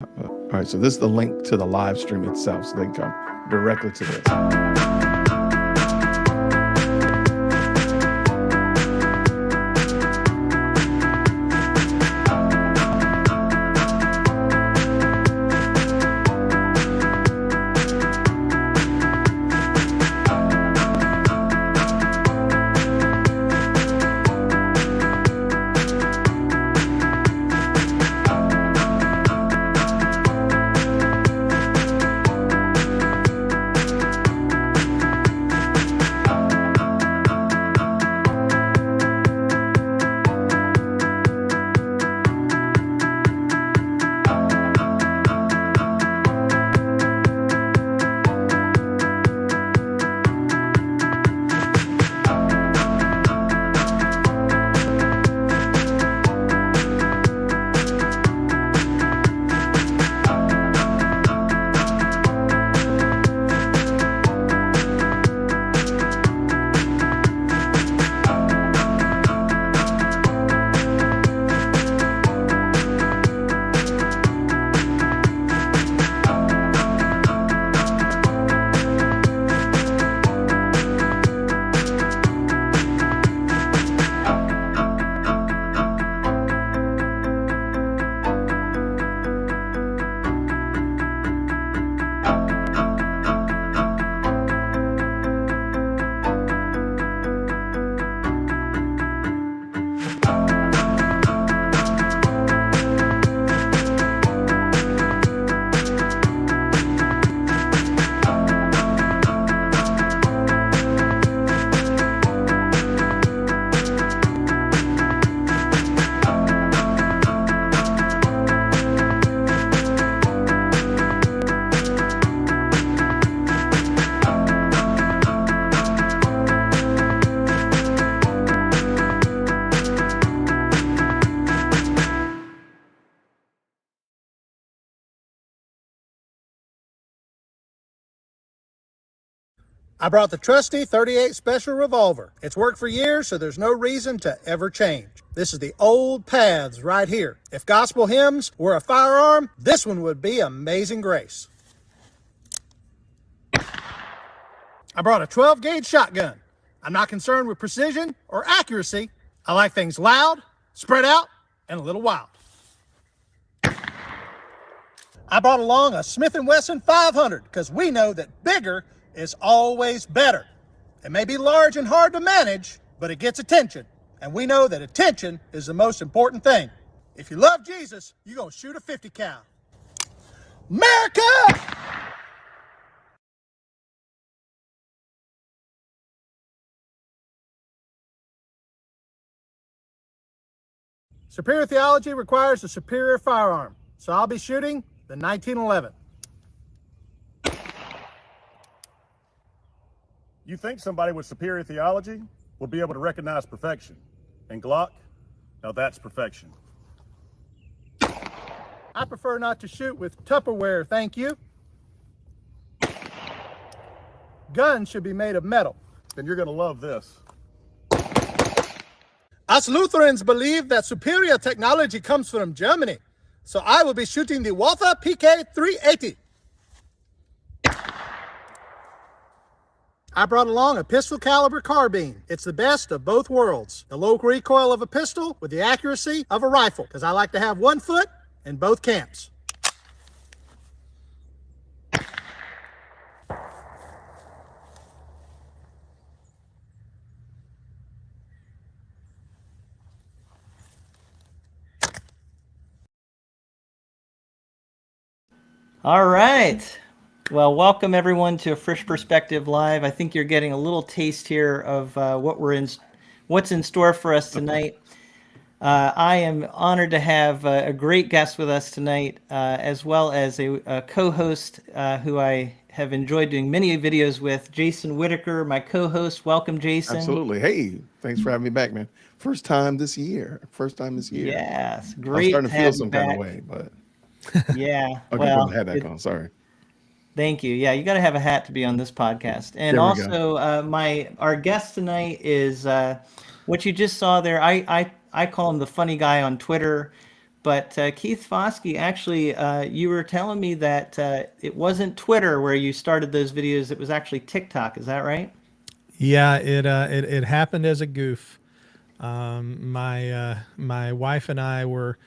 All right, so this is the link to the live stream itself, so they can come directly to this. I brought the trusty 38 Special Revolver. It's worked for years, so there's no reason to ever change. This is the old paths right here. If gospel hymns were a firearm, this one would be Amazing Grace. I brought a 12-gauge shotgun. I'm not concerned with precision or accuracy. I like things loud, spread out, and a little wild. I brought along a Smith & Wesson 500 because we know that bigger is always better. It may be large and hard to manage, but it gets attention. And we know that attention is the most important thing. If you love Jesus, you're going to shoot a 50 cal. America! Superior theology requires a superior firearm, so I'll be shooting the 1911. You think somebody with superior theology will be able to recognize perfection. And Glock, now that's perfection. I prefer not to shoot with Tupperware, thank you. Guns should be made of metal. Then you're gonna love this. Us Lutherans believe that superior technology comes from Germany, so I will be shooting the Walther PK-380. I brought along a pistol caliber carbine. It's the best of both worlds. The low recoil of a pistol with the accuracy of a rifle, because I like to have one foot in both camps. All right. Well, welcome everyone to A Fresh Perspective Live. I think you're getting a little taste here of what's in store for us tonight. I am honored to have a great guest with us tonight, as well as a co-host who I have enjoyed doing many videos with, Jason Whitaker, my co-host. Welcome, Jason. Absolutely. Hey, thanks for having me back, man. First time this year. Yes, great. I'm starting to feel some kind of way, but yeah. okay, well, put the hat back on. Sorry. Thank you. Yeah, you got to have a hat to be on this podcast. And also, our guest tonight is what you just saw there. I call him the funny guy on Twitter, But Keith Foskey, actually, you were telling me that it wasn't Twitter where you started those videos. It was actually TikTok. Is that right? Yeah, it happened as a goof. My wife and I were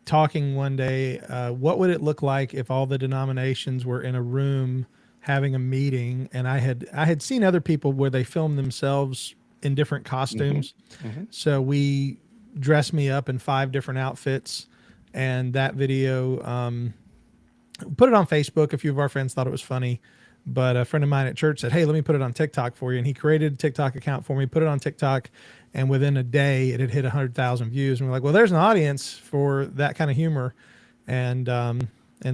talking one day. What would it look like if all the denominations were in a room having a meeting? And I had seen other people where they filmed themselves in different costumes. So we dressed me up in 5 different outfits, and that video, put it on Facebook. A few of our friends thought it was funny, but a friend of mine at church said, "Hey, let me put it on TikTok for you." And he created a TikTok account for me, put it on TikTok, and within a day it had hit 100,000 views. And we're like, well, there's an audience for that kind of humor. And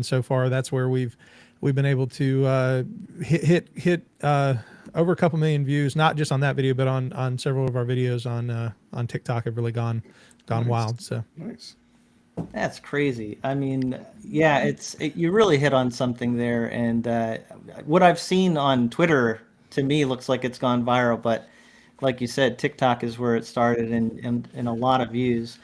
so far that's where we've been able to hit over a couple million views, not just on that video, but on several of our videos on TikTok have really gone Nice. wild. So Nice. That's crazy. I mean, yeah, you really hit on something there. And what I've seen on Twitter, to me, looks like it's gone viral. But like you said, TikTok is where it started, and a lot of views.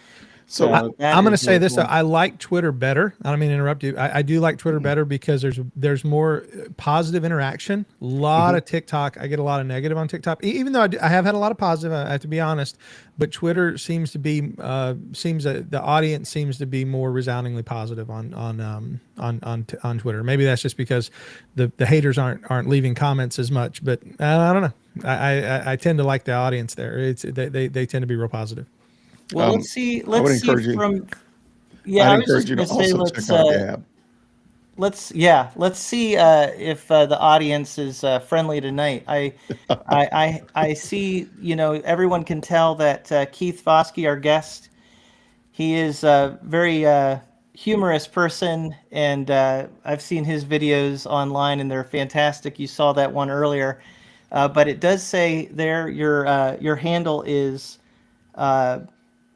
So I'm going to say this, though. I like Twitter better. I don't mean to interrupt you. I do like Twitter better because there's more positive interaction. A lot of TikTok. I get a lot of negative on TikTok, even though I have had a lot of positive. I have to be honest. But Twitter seems to be the audience seems to be more resoundingly positive on Twitter. Maybe that's just because the haters aren't leaving comments as much. But I don't know. I tend to like the audience there. They tend to be real positive. Well, let's see. I would Let's see encourage you. from. Yeah, I'd I was encourage just you to going to say also check out Gab. let's see if the audience is friendly tonight. I see. Everyone can tell that Keith Foskey, our guest, he is a very humorous person, and I've seen his videos online, and they're fantastic. You saw that one earlier, but it does say there your handle is.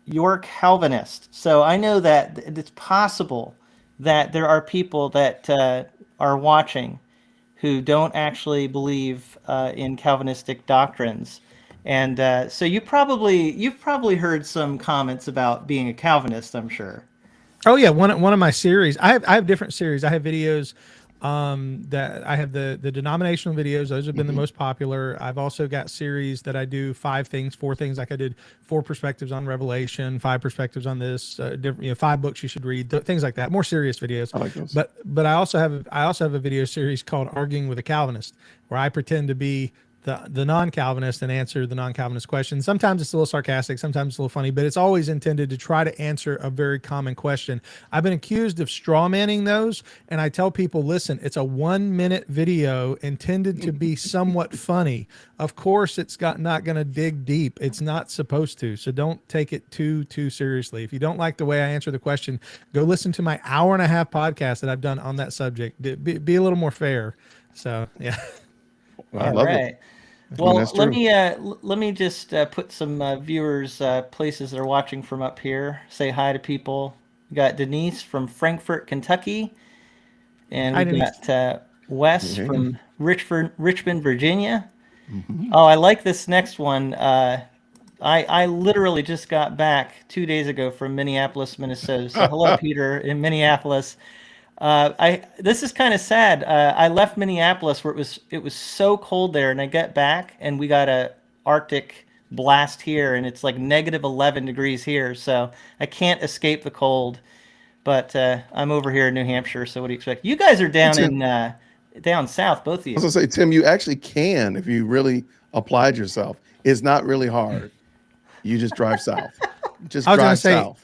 Your Calvinist. So I know that it's possible that there are people that are watching who don't actually believe in Calvinistic doctrines, and so you've probably heard some comments about being a Calvinist, I'm sure. Oh yeah, one of my series. I have different series. I have videos that I have the denominational videos. Those have been the most popular. I've also got series that I do 4 things. Like I did 4 perspectives on Revelation, 5 perspectives on this, different 5 books you should read, things like that. More serious videos. I like those. But I also have a video series called Arguing with a Calvinist, where I pretend to be the non-Calvinist and answer the non-Calvinist questions. Sometimes it's a little sarcastic, sometimes it's a little funny, but it's always intended to try to answer a very common question. I've been accused of straw manning those, and I tell people, listen, it's a 1-minute video intended to be somewhat funny. Of course, it's not going to dig deep. It's not supposed to, so don't take it too seriously. If you don't like the way I answer the question, go listen to my 1.5-hour podcast that I've done on that subject. Be a little more fair. So, yeah. I love it. Well, that's let true. me just put some viewers places that are watching from up here. Say hi to people. We got Denise from Frankfort, Kentucky, and we got Wes from Richmond, Virginia. Oh, I like this next one. I literally just got back 2 days ago from Minneapolis, Minnesota. So hello, Peter in Minneapolis. This is kind of sad. I left Minneapolis where it was so cold there, and I get back and we got a Arctic blast here, and it's like -11 degrees here, so I can't escape the cold. But I'm over here in New Hampshire, so what do you expect? You guys are down south, both of you. I was gonna say, Tim, you actually can if you really applied yourself. It's not really hard. You just drive south. Just drive south.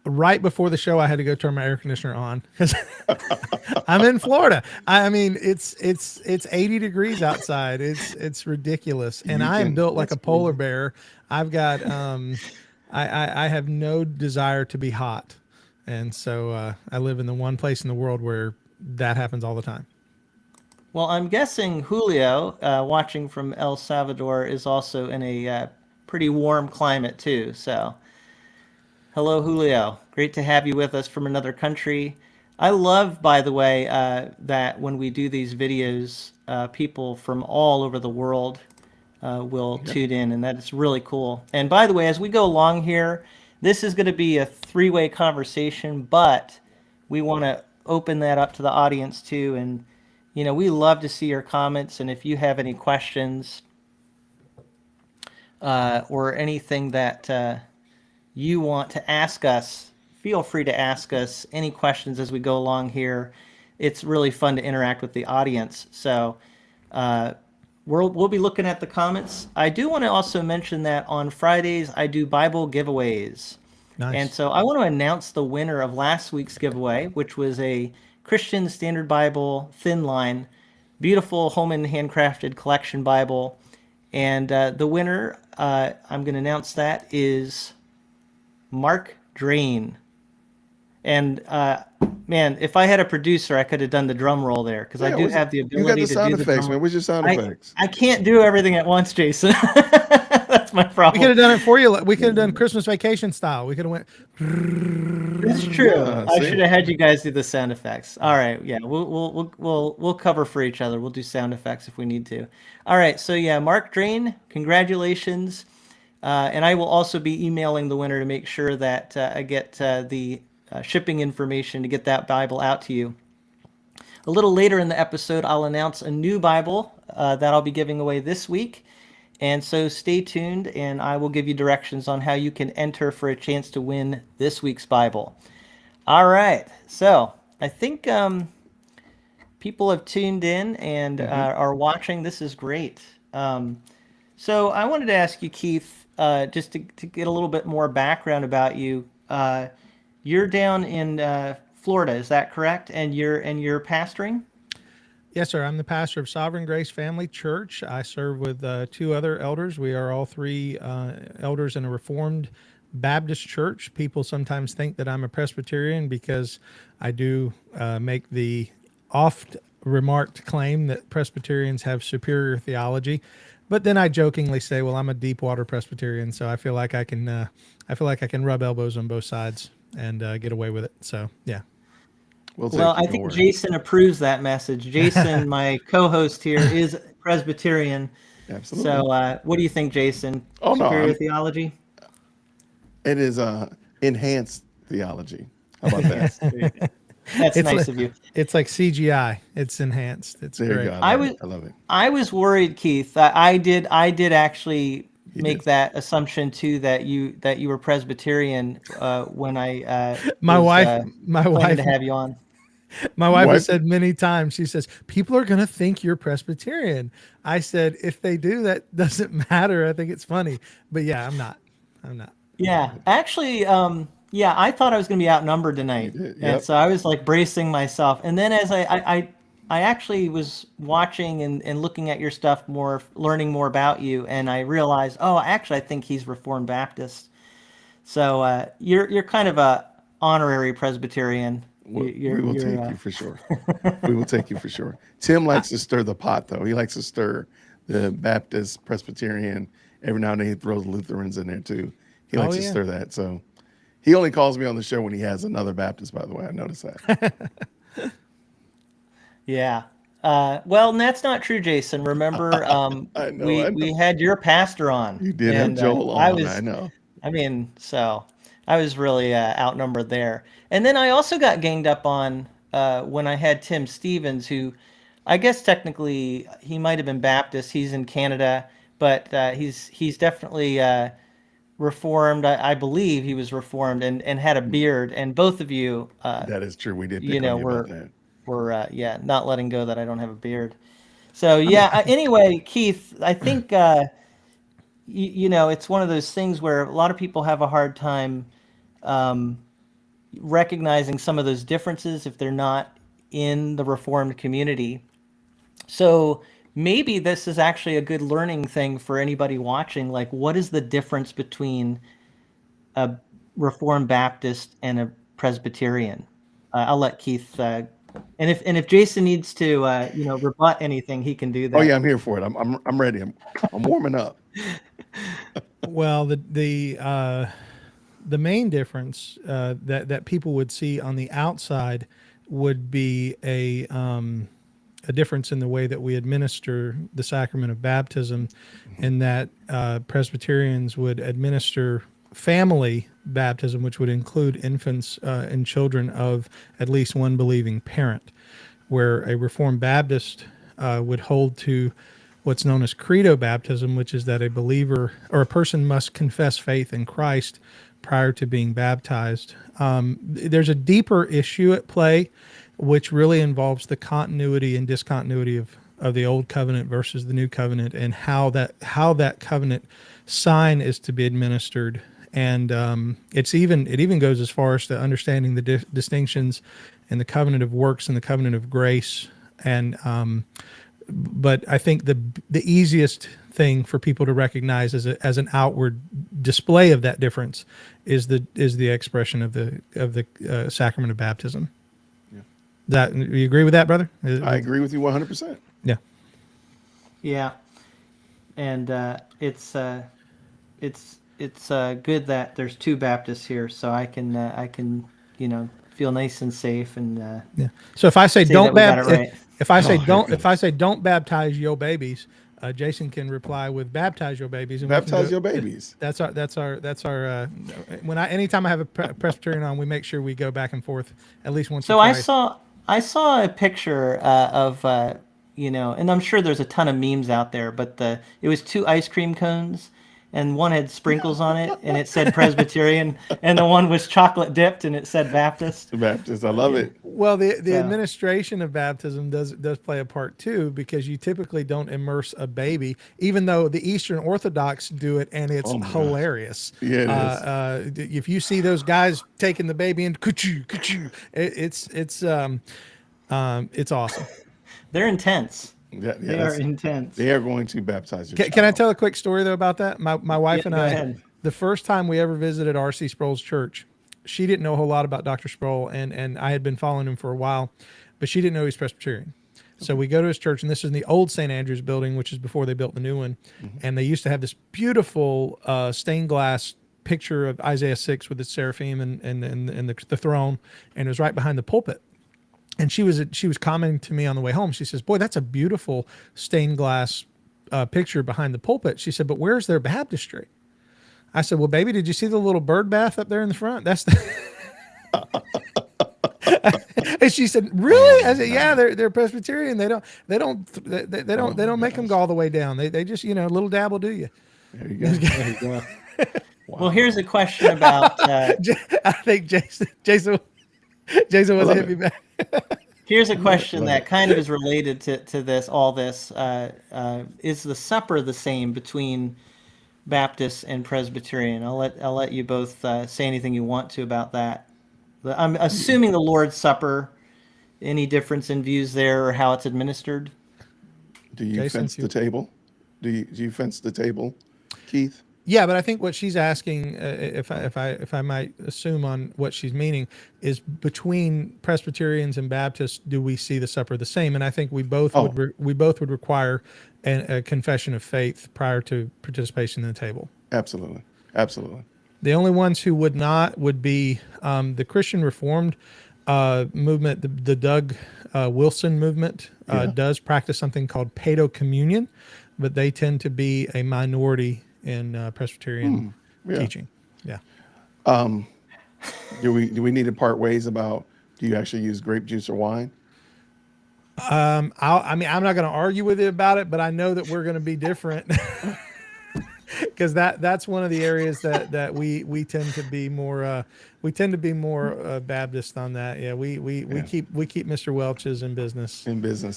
Right before the show, I had to go turn my air conditioner on because I'm in Florida. I mean, it's 80 degrees outside. It's ridiculous, and I am built like a polar bear. I've got I have no desire to be hot, and so I live in the one place in the world where that happens all the time. Well, I'm guessing Julio, watching from El Salvador, is also in a pretty warm climate too. So. Hello, Julio. Great to have you with us from another country. I love, by the way, that when we do these videos, people from all over the world will tune in, and that is really cool. And by the way, as we go along here, this is going to be a three-way conversation, but we want to open that up to the audience too. And, we love to see your comments. And if you have any questions or anything that you want to ask us, feel free to ask us any questions as we go along here. It's really fun to interact with the audience. So we'll be looking at the comments. I do want to also mention that on Fridays, I do Bible giveaways. Nice. And so I want to announce the winner of last week's giveaway, which was a Christian Standard Bible thin line, beautiful Holman handcrafted collection Bible. And the winner, I'm going to announce that, is Mark Drain. And man, if I had a producer, I could have done the drum roll there, because I do have the ability to do the sound effects, drum. man. Where's your sound effects? I can't do everything at once, Jason. That's my We problem. could have done it for you. We could have done Christmas Vacation style. We could have went. It's true. Yeah, I see? should have had you guys do the sound effects. All right, yeah, we'll cover for each other. We'll do sound effects if we need to. All right, so yeah, Mark Drain, congratulations, and I will also be emailing the winner to make sure that I get the shipping information to get that Bible out to you. A little later in the episode, I'll announce a new Bible that I'll be giving away this week. And so stay tuned, and I will give you directions on how you can enter for a chance to win this week's Bible. All right. So I think people have tuned in and are watching. This is great. So I wanted to ask you, Keith, just to get a little bit more background about you. You're down in Florida, is that correct? And you're pastoring? Yes, sir. I'm the pastor of Sovereign Grace Family Church. I serve with two other elders. We are all three elders in a Reformed Baptist church. People sometimes think that I'm a Presbyterian because I do make the oft remarked claim that Presbyterians have superior theology. But then I jokingly say, well, I'm a deep water Presbyterian, so I feel like I can rub elbows on both sides and get away with it. So yeah. Well, I think Jason approves that message. Jason, my co-host here, is Presbyterian. Absolutely. So what do you think, Jason? Oh, no, Superior theology? It is enhanced theology. How about that? That's It's nice like- of you. It's like CGI. It's enhanced. It's There great. you go. I love it. I was worried, Keith. I did actually make that assumption too, that you were Presbyterian when I My was, wife planning to have you on. My wife What? has said many times, she says, people are going to think you're Presbyterian. I said, if they do, that doesn't matter. I think it's funny. But yeah, I'm not. Yeah, actually, yeah, I thought I was going to be outnumbered tonight. You did, And yep. so I was like bracing myself. And then as I actually was watching and looking at your stuff more, learning more about you, and I realized, actually, I think he's Reformed Baptist. So you're kind of a honorary Presbyterian. We will take you for sure. We will take you for sure. Tim likes to stir the pot, though. He likes to stir the Baptist, Presbyterian. Every now and then he throws Lutherans in there, too. He likes to stir that. So he only calls me on the show when he has another Baptist, by the way. I noticed that. Yeah. Well, and that's not true, Jason. Remember, I know. we had your pastor on. You did and, have Joel on. I know. I mean, so I was really outnumbered there. And then I also got ganged up on when I had Tim Stevens, who I guess technically he might have been Baptist. He's in Canada, but he's definitely Reformed. I believe he was Reformed and had a beard. And both of you, That is true. We did pick on you about that. were not letting go that I don't have a beard. So yeah. Anyway, Keith, I think it's one of those things where a lot of people have a hard time recognizing some of those differences if they're not in the Reformed community. So maybe this is actually a good learning thing for anybody watching. Like, what is the difference between a Reformed Baptist and a Presbyterian? I'll let Keith. And if Jason needs to, rebut anything, he can do that. Oh yeah, I'm here for it. I'm ready. I'm warming up. Well, the main difference that people would see on the outside would be a difference in the way that we administer the sacrament of baptism, in that Presbyterians would administer family baptism, which would include infants and children of at least one believing parent, where a Reformed Baptist would hold to what's known as credo baptism, which is that a believer or a person must confess faith in Christ prior to being baptized. There's a deeper issue at play, which really involves the continuity and discontinuity of the old covenant versus the new covenant, and how that covenant sign is to be administered. And it even goes as far as to understanding the distinctions in the covenant of works and the covenant of grace. And but I think the easiest thing for people to recognize as an outward display of that difference is the expression of the sacrament of baptism. Yeah. That, you agree with that, brother? I agree with you 100%. Yeah. Yeah, and it's good that there's two Baptists here, so I can feel nice and safe and Yeah. So if I say see don't that we got it right. if I say don't baptize your babies, Jason can reply with baptize your babies. And Baptize your babies. That's our. Anytime I have a Presbyterian on, we make sure we go back and forth at least once. So or twice. I saw a picture of and I'm sure there's a ton of memes out there, but it was two ice cream cones, and one had sprinkles on it, and it said Presbyterian, and the one was chocolate dipped, and it said Baptist. Baptist, I love it. Well, the administration of baptism does play a part too, because you typically don't immerse a baby, even though the Eastern Orthodox do it, and it's hilarious. Yeah, it is. If you see those guys taking the baby and ka-choo, it's awesome. They're intense. Yeah, they are intense. They are going to baptize your Can I tell a quick story though about that? My wife and go I, ahead. the first time we ever visited R.C. Sproul's church, she didn't know a whole lot about Dr. Sproul, and I had been following him for a while, but she didn't know he's Presbyterian. So we go to his church, and this is in the old St. Andrew's building, which is before they built the new one. Mm-hmm. And they used to have this beautiful stained glass picture of Isaiah 6 with its seraphim and the throne, and it was right behind the pulpit. And she was commenting to me on the way home. She says, "Boy, that's a beautiful stained glass picture behind the pulpit." She said, "But where's their baptistry?" I said, "Well, baby, did you see the little bird bath up there in the front? That's the." And she said, "Really?" I said, "Yeah, they're Presbyterian. They don't make them go all the way down. They just a little dab will do you." There you go. There you go. Wow. Well, here's a question about. I think Jason wasn't hit me back. Here's a question that kind of is related to all this. Is the supper the same between Baptist and Presbyterian? I'll let you both say anything you want to about that. I'm assuming the Lord's Supper. Any difference in views there, or how it's administered? Do you fence the table? Do you fence the table, Keith? Yeah, but I think what she's asking, if I might assume on what she's meaning, is between Presbyterians and Baptists, do we see the supper the same? And I think we both would require a confession of faith prior to participation in the table. Absolutely. The only ones who would not would be the Christian Reformed movement. The Doug Wilson movement does practice something called paedo communion, but they tend to be a minority in Presbyterian teaching. Yeah. Do we need to part ways about, do you actually use grape juice or wine? I'm not going to argue with you about it, but I know that we're going to be different because that's one of the areas that we tend to be more Baptist on that. Yeah. We keep Mr. Welch's in business. I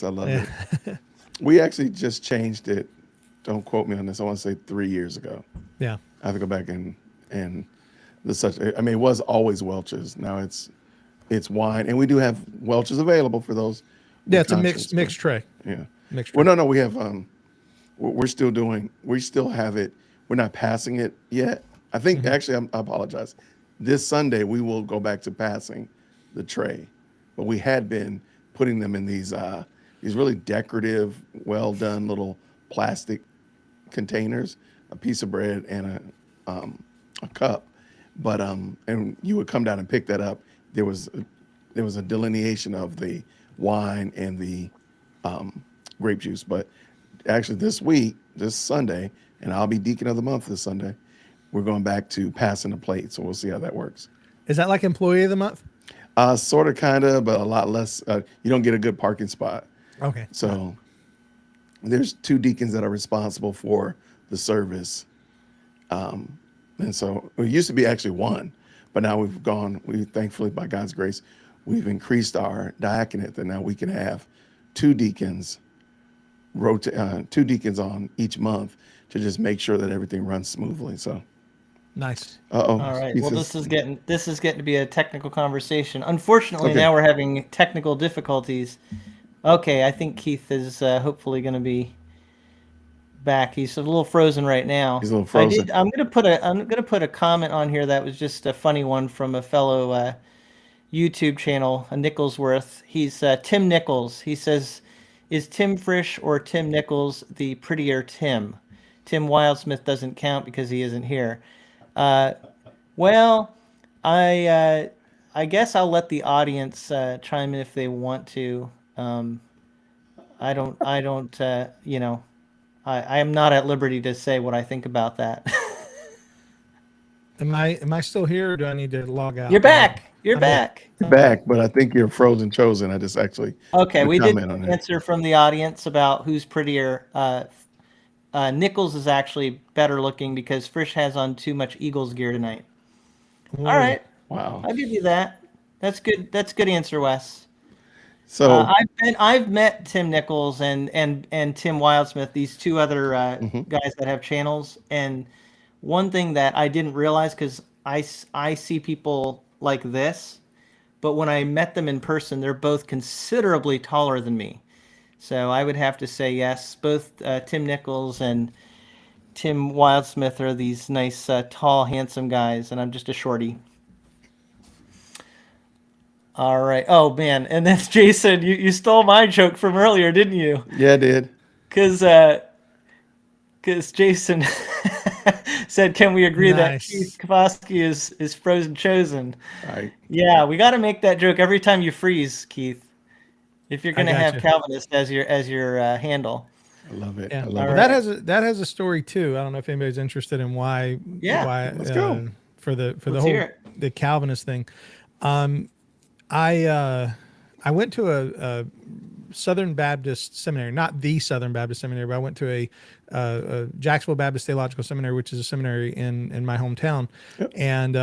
love it. We actually just changed it. Don't quote me on this. I want to say 3 years ago. Yeah. I have to go back and it was always Welch's. Now it's wine, and we do have Welch's available for those. Yeah, it's a mixed tray. Yeah. Mixed tray. Well, no, we have we still have it. We're not passing it yet. I think actually I apologize. This Sunday we will go back to passing the tray, but we had been putting them in these really decorative, well done little plastic containers, a piece of bread and a cup, but and you would come down and pick that up. There was a delineation of the wine and the grape juice, but actually this Sunday, and I'll be deacon of the month this Sunday, we're going back to passing the plate. So we'll see how that works. Is that like employee of the month? Sort of, kind of, but a lot less. You don't get a good parking spot. Okay. So there's 2 deacons that are responsible for the service. And so it used to be actually 1, but now we thankfully, by God's grace, we've increased our diaconate that now we can have 2 deacons, 2 deacons on each month to just make sure that everything runs smoothly. So nice. All right. Well, this is getting to be a technical conversation. Unfortunately, now we're having technical difficulties. Okay, I think Keith is hopefully going to be back. He's a little frozen right now. He's a little frozen. I'm gonna put a comment on here that was just a funny one from a fellow YouTube channel, a Nicholsworth. He's Tim Nichols. He says, "Is Tim Frisch or Tim Nichols the prettier Tim? Tim Wildsmith doesn't count because he isn't here." Well, I guess I'll let the audience chime in if they want to. I don't. You know. I am not at liberty to say what I think about that. Am I still here, or do I need to log out? You're back. You're back. You're back, but I think you're frozen chosen. I just actually okay. We did an answer from the audience about who's prettier. Nichols is actually better looking because Frisch has on too much Eagles gear tonight. Ooh. All right. Wow. I'll give you that. That's good. That's a good answer, Wes. So I've met Tim Nichols and Tim Wildsmith, these 2 other guys that have channels, and one thing that I didn't realize, because I see people like this, but when I met them in person, they're both considerably taller than me. So I would have to say yes, both Tim Nichols and Tim Wildsmith are these nice, tall, handsome guys, and I'm just a shorty. All right. Oh man, and then Jason, you stole my joke from earlier, didn't you? yeah, I did. Because Jason said, "Can we agree that Keith Foskey is frozen chosen?" Right. Yeah, we got to make that joke every time you freeze, Keith. If you're going to have Calvinist as your handle. I love it. Yeah. I love it. That has a story too. I don't know if anybody's interested in why. Yeah. Why, let's go for the Let's whole the Calvinist thing. I went to a Southern Baptist seminary, not the Southern Baptist seminary, but I went to a Jacksonville Baptist Theological Seminary, which is a seminary in my hometown. Yep. And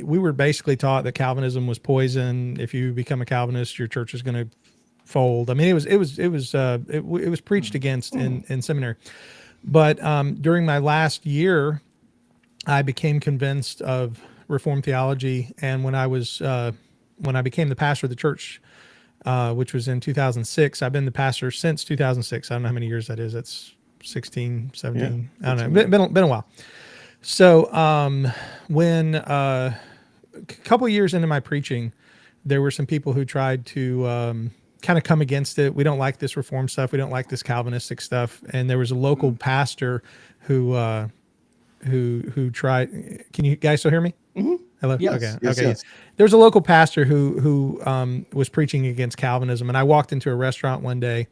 we were basically taught that Calvinism was poison. If you become a Calvinist, your church is going to fold. I mean, it was preached against in seminary. But during my last year, I became convinced of Reformed theology, and when I became the pastor of the church, which was in 2006. I've been the pastor since 2006. I don't know how many years that is. That's 16, 17. Yeah, I don't know. Been a while. So when a couple years into my preaching, there were some people who tried to kind of come against it. We don't like this Reform stuff. We don't like this Calvinistic stuff. And there was a local pastor who tried. Can you guys still hear me? Mm-hmm. Hello. Yes. Okay. Yes, okay. yes. There's a local pastor who was preaching against Calvinism, and I walked into a restaurant one day,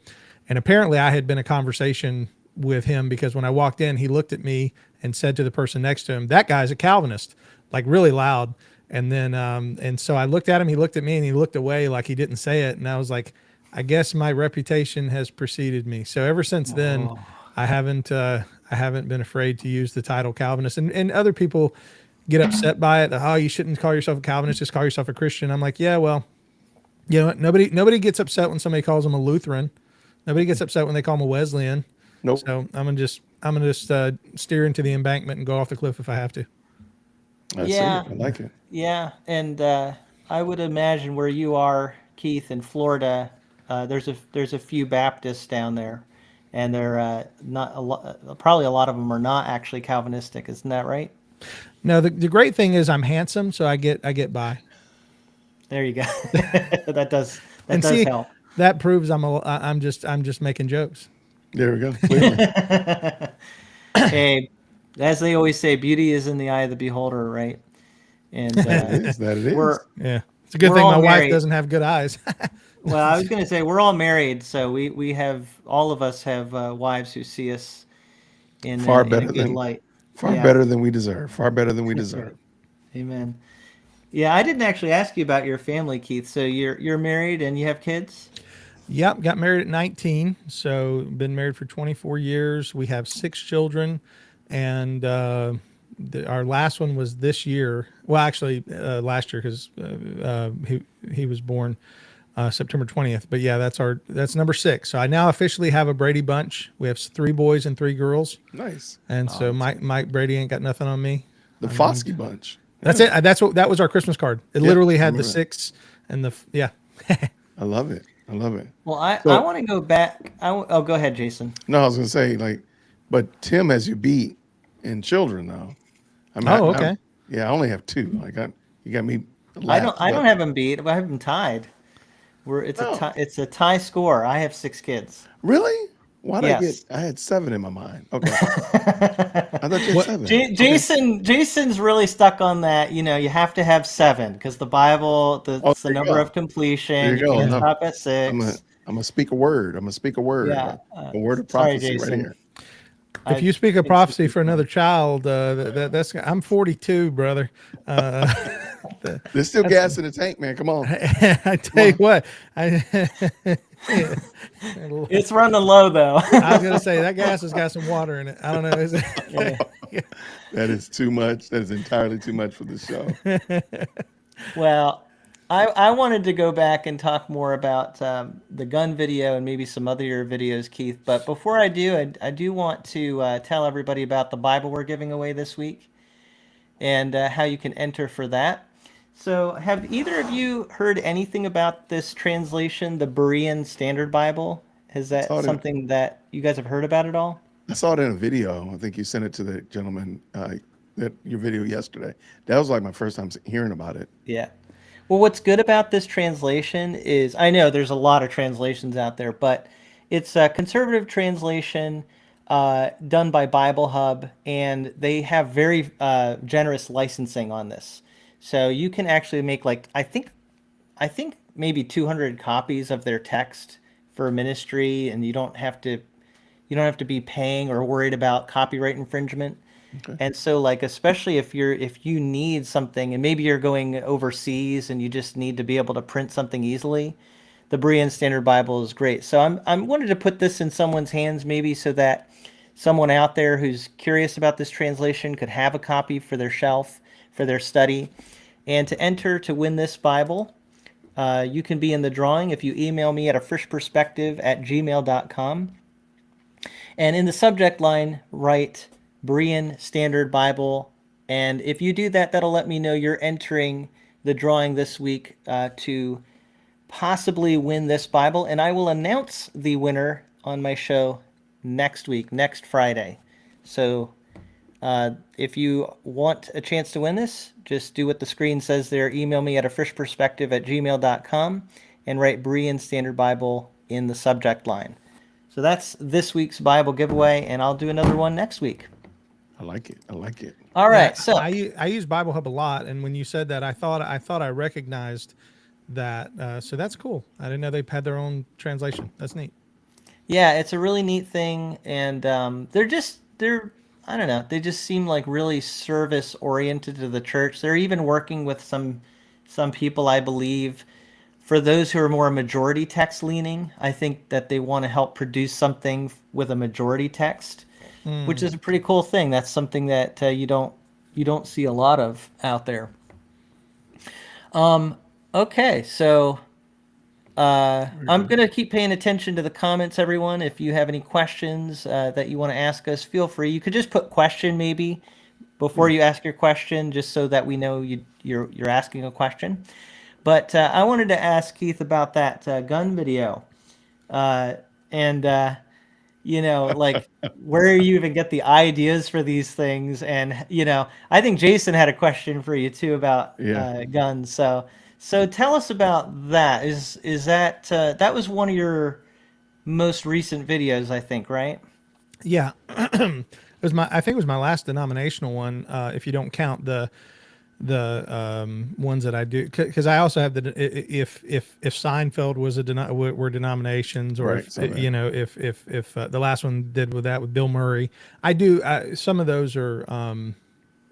and apparently I had been a conversation with him because when I walked in, he looked at me and said to the person next to him, "That guy's a Calvinist," like really loud. And then and so I looked at him, he looked at me, and he looked away like he didn't say it, and I was like, I guess my reputation has preceded me. So ever since then, I haven't been afraid to use the title Calvinist, and other people get upset by it. Oh, you shouldn't call yourself a Calvinist, just call yourself a Christian. I'm like, yeah, well, you know, nobody gets upset when somebody calls them a Lutheran. Nobody gets upset when they call them a Wesleyan. Nope. So I'm gonna just steer into the embankment and go off the cliff if I have to. I like it. Yeah, and I would imagine where you are, Keith, in Florida, there's a few Baptists down there, and they're not a lot. Probably a lot of them are not actually Calvinistic. Isn't that right? No, the great thing is I'm handsome, so I get by. There you go. that does help. That proves I'm just making jokes. There we go. Clearly. Hey, as they always say, beauty is in the eye of the beholder, right? And it is. Yeah, it's a good thing my wife doesn't have good eyes. Well, I was going to say we're all married, so we have all of us have wives who see us in a good light. Far Yeah. better than we deserve. Far better than we deserve. Amen. Yeah, I didn't actually ask you about your family, Keith. So you're married and you have kids? Yep, got married at 19, so been married for 24 years. We have 6 children, and our last one was this year. Well, actually, last year because he was born September 20th. But yeah, that's number 6. So I now officially have a Brady bunch. We have 3 boys and 3 girls, Nice. and so Mike Brady ain't got nothing on me. The Foskey bunch. That's it. That was our Christmas card. It literally had the 6 and the yeah. I love it. I love it. Well, I So- want to go back. Oh, go ahead, Jason. No, I was gonna say but Tim has you beat in children though. I mean, Okay. I only have 2. You got me. I don't have him beat, but I have him tied. It's a tie score. I have 6 kids. Really? Why did Yes. I had 7 in my mind. Okay. I thought you had 7. Jason's really stuck on that. You have to have 7 because the Bible, it's the there you number go. of completion. There you go. Can't No. stop at 6. I'm gonna speak a word. I'm gonna speak a word. Yeah. A word of Sorry, prophecy right Jason. here. If you speak a prophecy for another child, that's I'm 42, brother. There's still gas in the tank, man. Come on. I tell you what, It's running low though. I was gonna say that gas has got some water in it. I don't know. Is it? That is too much. That is entirely too much for this show. Well, I wanted to go back and talk more about the gun video and maybe some other videos, Keith. But before I do, I do want to tell everybody about the Bible we're giving away this week and how you can enter for that. So have either of you heard anything about this translation, the Berean Standard Bible? Is that something that you guys have heard about at all? I saw it in a video. I think you sent it to the gentleman, your video yesterday. That was like my first time hearing about it. Yeah. Well, what's good about this translation is, I know there's a lot of translations out there, but it's a conservative translation done by Bible Hub, and they have very generous licensing on this. So you can actually make I think maybe 200 copies of their text for ministry, and you don't have to be paying or worried about copyright infringement. Okay. And so especially if you need something and maybe you're going overseas and you just need to be able to print something easily, the Berean Standard Bible is great. So I wanted to put this in someone's hands maybe so that someone out there who's curious about this translation could have a copy for their shelf, for their study. And to enter to win this Bible, you can be in the drawing if you email me at afreshperspective@gmail.com. And in the subject line, write Berean Standard Bible. And if you do that, that'll let me know you're entering the drawing this week to possibly win this Bible. And I will announce the winner on my show next week, next Friday. So if you want a chance to win this, just do what the screen says there. Email me at afreshperspective@gmail.com and write Berean Standard Bible in the subject line. So that's this week's Bible giveaway, and I'll do another one next week. I like it. I like it. All right. Yeah, So I use Bible Hub a lot, and when you said that, I thought I recognized that. So that's cool. I didn't know they had their own translation. That's neat. yeah, it's a really neat thing, and they're I don't know, they just seem like really service oriented to the church. They're even working with some people, I believe. For those who are more majority text leaning, I think that they want to help produce something with a majority text, which is a pretty cool thing. That's something that you don't see a lot of out there. Okay, so I'm going to keep paying attention to the comments, everyone. If you have any questions that you want to ask us, feel free. You could just put question maybe before you ask your question, just so that we know you're asking a question. But I wanted to ask Keith about that gun video. Where you even get the ideas for these things. And, I think Jason had a question for you too about guns. So tell us about that. Is that that was one of your most recent videos, I think, right? Yeah. I think it was my last denominational one. If you don't count the ones that I do, because I also have if Seinfeld was were denominations, or Right, so if the last one did with that with Bill Murray. I do some of those are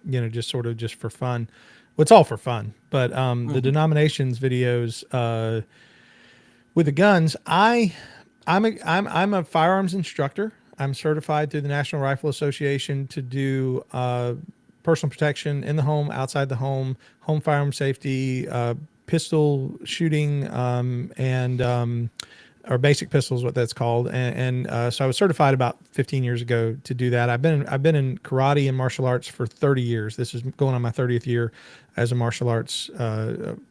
just sort of just for fun. Well, it's all for fun, but the denominations videos with the guns, I'm a firearms instructor. I'm certified through the National Rifle Association to do personal protection in the home, outside the home firearm safety, pistol shooting, and or basic pistols, what that's called. So I was certified about 15 years ago to do that. I've been in karate and martial arts for 30 years. This is going on my 30th year as a martial arts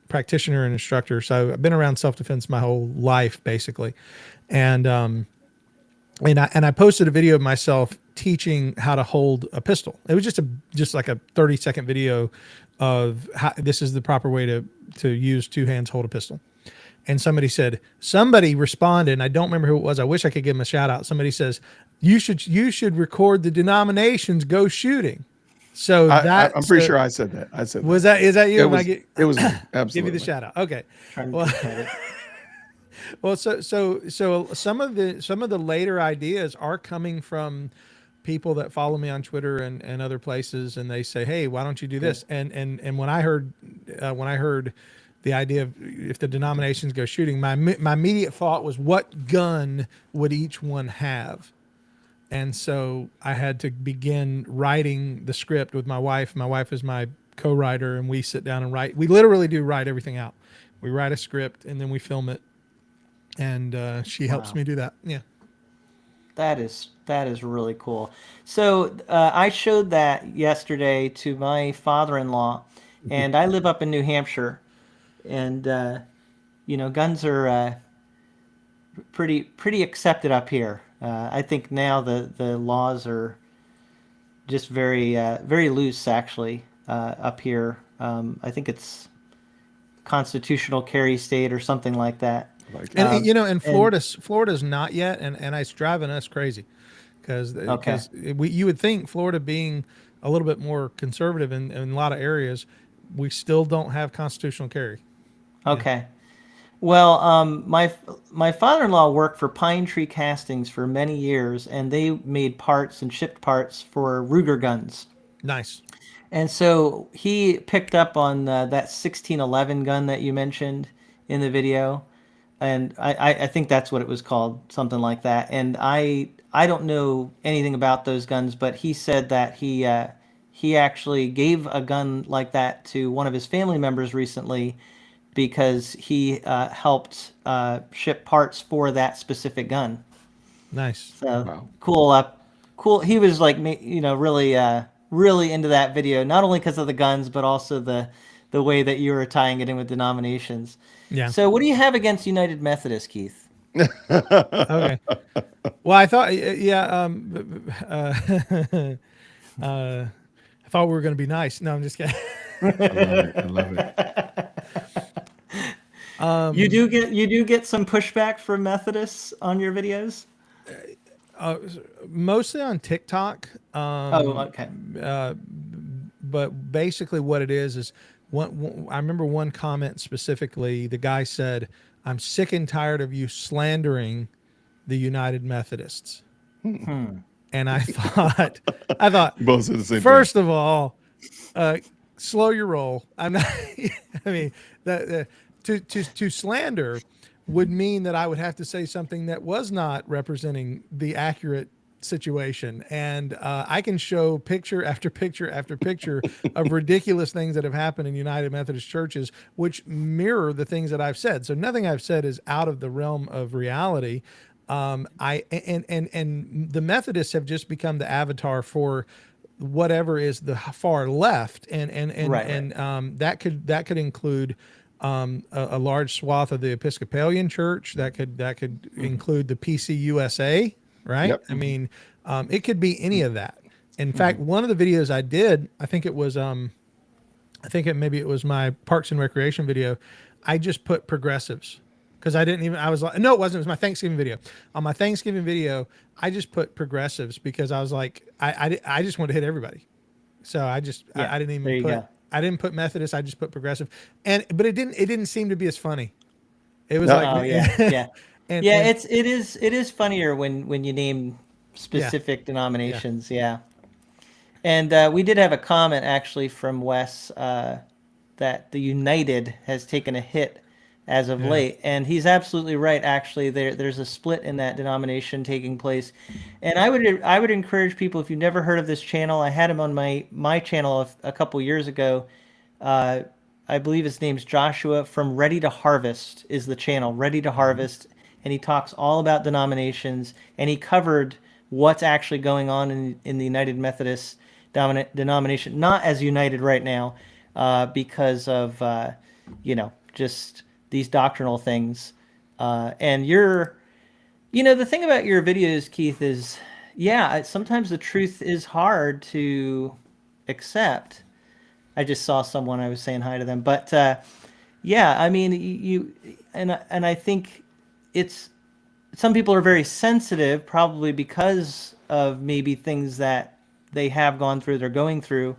practitioner and instructor. So I've been around self-defense my whole life, basically. And I posted a video of myself teaching how to hold a pistol. It was just like a 30-second video of how this is the proper way to use two hands, hold a pistol. And somebody responded, and I don't remember who it was. I wish I could give them a shout out. Somebody says, you should record the denominations go shooting. So I'm pretty sure I said that. Is that you? It was absolutely. Give you the shout out. Okay. Well, so some of the later ideas are coming from people that follow me on Twitter and other places, and they say, "Hey, why don't you do this?" And when I heard the idea of if the denominations go shooting, my immediate thought was, what gun would each one have? And so I had to begin writing the script with my wife. My wife is my co-writer, and we sit down and write. We literally do write everything out. We write a script and then we film it. And she helps me do that. Yeah. That is really cool. So I showed that yesterday to my father-in-law, and I live up in New Hampshire, and guns are pretty accepted up here. I think now the laws are just very loose, actually, up here. I think it's constitutional carry state or something like that. And Florida's not yet, and it's driving us crazy because you would think Florida being a little bit more conservative in a lot of areas, we still don't have constitutional carry. Okay. Yeah. Well, my father-in-law worked for Pine Tree Castings for many years, and they made parts and shipped parts for Ruger guns. Nice. And so he picked up on that 1611 gun that you mentioned in the video. And I think that's what it was called, something like that. And I don't know anything about those guns, but he said that he actually gave a gun like that to one of his family members recently because he helped ship parts for that specific gun. Nice. So wow. Cool. He was like, really into that video, not only because of the guns, but also the way that you were tying it in with denominations. Yeah. So what do you have against United Methodist, Keith? Okay. Well, I thought, I thought we were going to be nice. No, I'm just kidding. I love it. You do get some pushback from Methodists on your videos? Mostly on TikTok. Okay. But basically what it is I remember one comment specifically, the guy said, "I'm sick and tired of you slandering the United Methodists." And I thought, both said the same first thing. of all, slow your roll. I'm not, I mean, to slander would mean that I would have to say something that was not representing the accurate situation, and I can show picture after picture after picture of ridiculous things that have happened in United Methodist churches which mirror the things that I've said. So nothing I've said is out of the realm of reality. And the Methodists have just become the avatar for whatever is the far left, and that could include a large swath of the Episcopalian Church. That could include the PCUSA. Right. Yep. I mean, it could be any of that. In fact, one of the videos I did, I think it was my Parks and Recreation video. I just put progressives because it wasn't. It was my Thanksgiving video. On my Thanksgiving video, I just put progressives because I was like, I just wanted to hit everybody. So I didn't even I didn't put Methodist. I just put progressive, but it didn't seem to be as funny. It was No. like, Oh yeah. and It is funnier when you name specific denominations. Yeah. And we did have a comment actually from Wes that the United has taken a hit as of late, and he's absolutely right. Actually, there's a split in that denomination taking place, and I would encourage people, if you've never heard of this channel, I had him on my channel a couple years ago. I believe his name's Joshua from Ready to Harvest is the channel, Ready to Harvest, and he talks all about denominations, and he covered what's actually going on in the United Methodist denomination, not as united right now, because of just these doctrinal things. And the thing about your videos, Keith, is sometimes the truth is hard to accept. I just saw someone, I was saying hi to them, but I mean, you and I think it's, some people are very sensitive, probably because of maybe things that they have gone through, they're going through.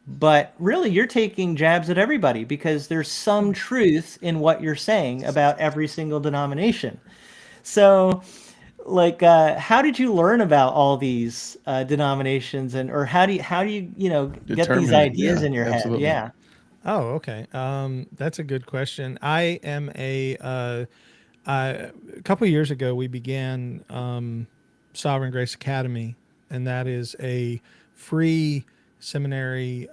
But really, you're taking jabs at everybody because there's some truth in what you're saying about every single denomination. So, like, how did you learn about all these denominations, or how do you get these Determine it. ideas Yeah, in your absolutely. head? Yeah. Oh, okay. That's a good question. I am a couple of years ago, we began Sovereign Grace Academy, and that is a free seminary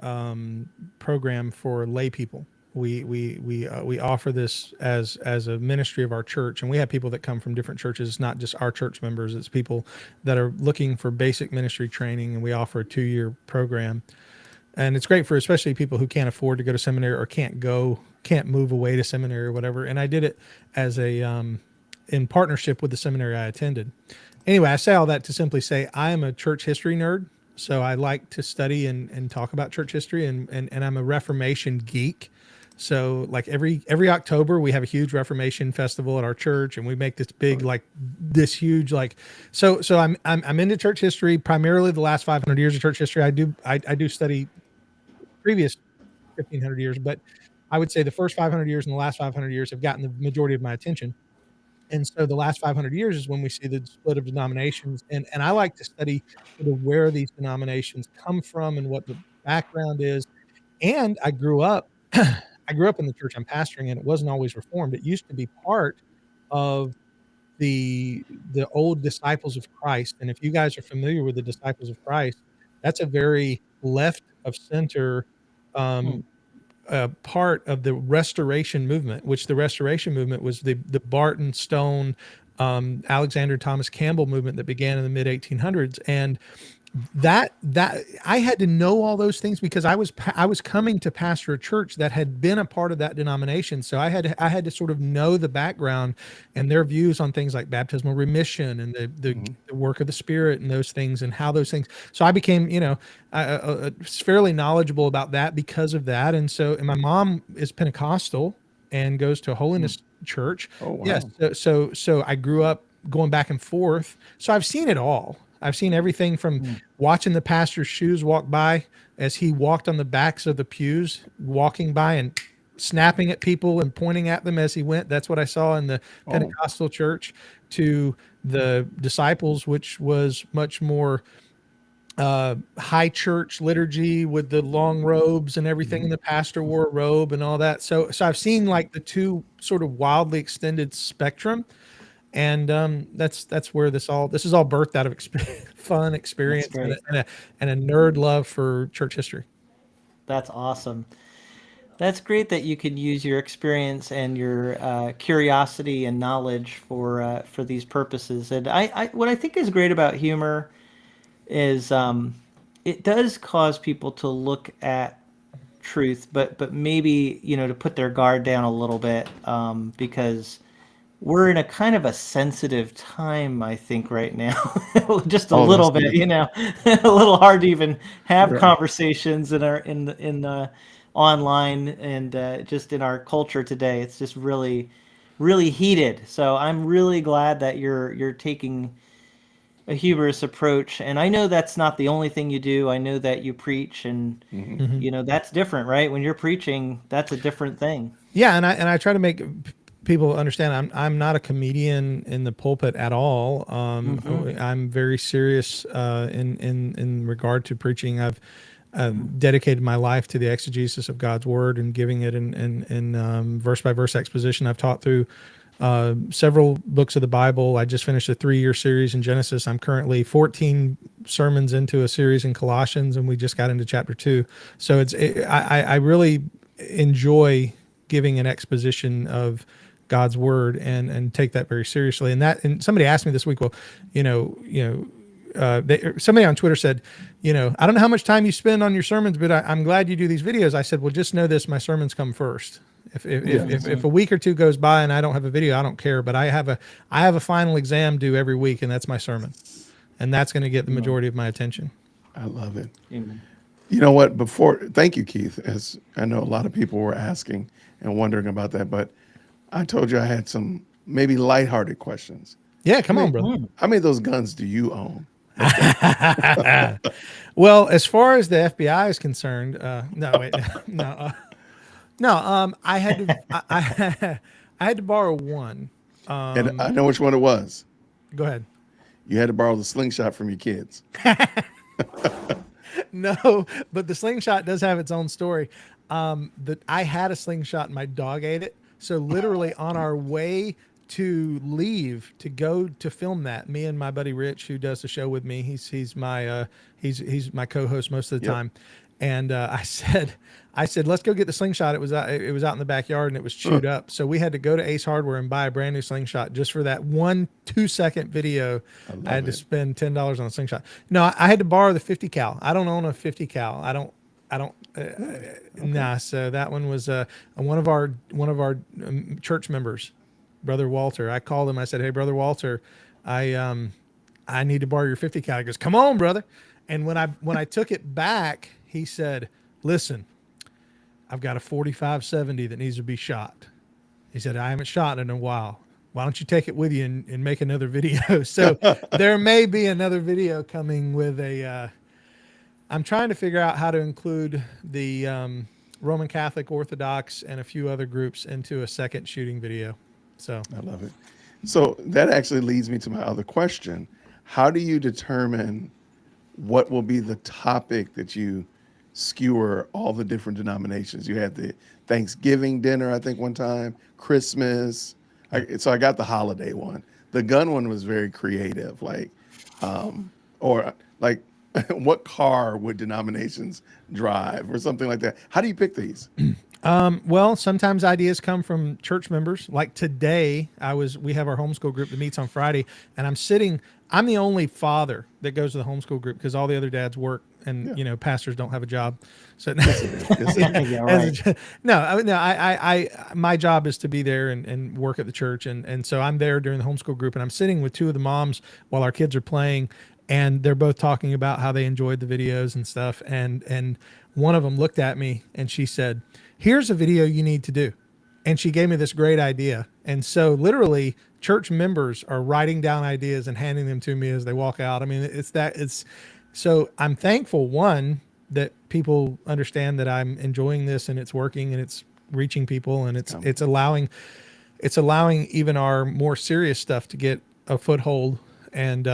program for lay people. We offer this as a ministry of our church, and we have people that come from different churches. It's not just our church members; it's people that are looking for basic ministry training, and we offer a 2-year program. And it's great for especially people who can't afford to go to seminary or can't move away to seminary or whatever. And I did it as in partnership with the seminary I attended. Anyway, I say all that to simply say I am a church history nerd. So I like to study and talk about church history, and I'm a Reformation geek. So like every October we have a huge Reformation festival at our church, and we make this big, so I'm into church history, primarily the last 500 years of church history. I do study previous 1500 years, but I would say the first 500 years and the last 500 years have gotten the majority of my attention. And so the last 500 years is when we see the split of denominations. And I like to study sort of where these denominations come from and what the background is. And I grew up in the church I'm pastoring, and it wasn't always Reformed. It used to be part of the old Disciples of Christ. And if you guys are familiar with the Disciples of Christ, that's a very left of center part of the Restoration movement, which the Restoration movement was the Barton Stone, Alexander Thomas Campbell movement that began in the mid 1800s. And that I had to know all those things because I was coming to pastor a church that had been a part of that denomination. So I had to sort of know the background and their views on things like baptismal remission and the work of the Spirit and those things and how those things. So I became, fairly knowledgeable about that because of that. And my mom is Pentecostal and goes to a holiness church. Oh, wow. Yes. So I grew up going back and forth. So I've seen it all. I've seen everything from watching the pastor's shoes walk by as he walked on the backs of the pews, walking by and snapping at people and pointing at them as he went. That's what I saw in the Pentecostal church, to the disciples, which was much more high church liturgy with the long robes and everything. And the pastor wore a robe and all that. So I've seen like the two sort of wildly extended spectrum. And that's where this is all birthed out of fun experience and a nerd love for church history. That's awesome. That's great that you can use your experience and your curiosity and knowledge for these purposes. And what I think is great about humor is it does cause people to look at truth, but maybe to put their guard down a little bit because we're in a kind of a sensitive time, I think, right now. Just a little bit, a little hard to even have conversations in online and just in our culture today. It's just really, really heated. So I'm really glad that you're taking a humorous approach. And I know that's not the only thing you do. I know that you preach, and you know, that's different, right? When you're preaching, that's a different thing. Yeah, and I try to make people understand I'm not a comedian in the pulpit at all. I'm very serious in regard to preaching. I've dedicated my life to the exegesis of God's word and giving it in verse by verse exposition. I've taught through several books of the Bible. I just finished a 3-year series in Genesis. I'm currently 14 sermons into a series in Colossians, and we just got into chapter 2. So I really enjoy giving an exposition of God's word and take that very seriously. And somebody asked me this week, well, somebody on Twitter said, I don't know how much time you spend on your sermons, but I'm glad you do these videos. I said, well, just know this, my sermons come first. If a week or two goes by and I don't have a video, I don't care. But I have a final exam due every week, and that's my sermon, and that's going to get the majority of my attention. I love it. Amen. You know what? Thank you, Keith. As I know, a lot of people were asking and wondering about that, but I told you I had some maybe lighthearted questions. Yeah, come on, brother. How many of those guns do you own? Well, as far as the FBI is concerned, I had to borrow one. And I know which one it was. Go ahead. You had to borrow the slingshot from your kids. No, but the slingshot does have its own story. I had a slingshot and my dog ate it. So literally on our way to leave to go to film that, me and my buddy Rich, who does the show with me, he's my co-host most of the time. And I said, let's go get the slingshot. It was out in the backyard and it was chewed up. So we had to go to Ace Hardware and buy a brand new slingshot just for that 2-second video. I had to spend $10 on a slingshot. No, I had to borrow the 50 cal. I don't own a 50 cal. I don't. Nah. So that one was one of our church members, Brother Walter. I called him. I said, hey, Brother Walter, I need to borrow your 50 cal. He goes, come on, brother. And when I took it back, he said, listen, I've got a 45-70 that needs to be shot. He said, I haven't shot in a while. Why don't you take it with you and make another video? So there may be another video coming with I'm trying to figure out how to include the Roman Catholic, Orthodox, and a few other groups into a second shooting video. So I love it. So that actually leads me to my other question. How do you determine what will be the topic that you skewer all the different denominations? You had the Thanksgiving dinner, I think, one time, Christmas. So I got the holiday one. The gun one was very creative, what car would denominations drive or something like that? How do you pick these? Well, sometimes ideas come from church members. Like today, we have our homeschool group that meets on Friday, and I'm the only father that goes to the homeschool group because all the other dads work, and pastors don't have a job. So Yeah, right. My job is to be there and work at the church, and so I'm there during the homeschool group, and I'm sitting with two of the moms while our kids are playing, and they're both talking about how they enjoyed the videos and stuff, and one of them looked at me and she said, here's a video you need to do. And she gave me this great idea. And so literally church members are writing down ideas and handing them to me as they walk out. I mean, so I'm thankful, one, that people understand that I'm enjoying this and it's working and it's reaching people and it's allowing even our more serious stuff to get a foothold. And,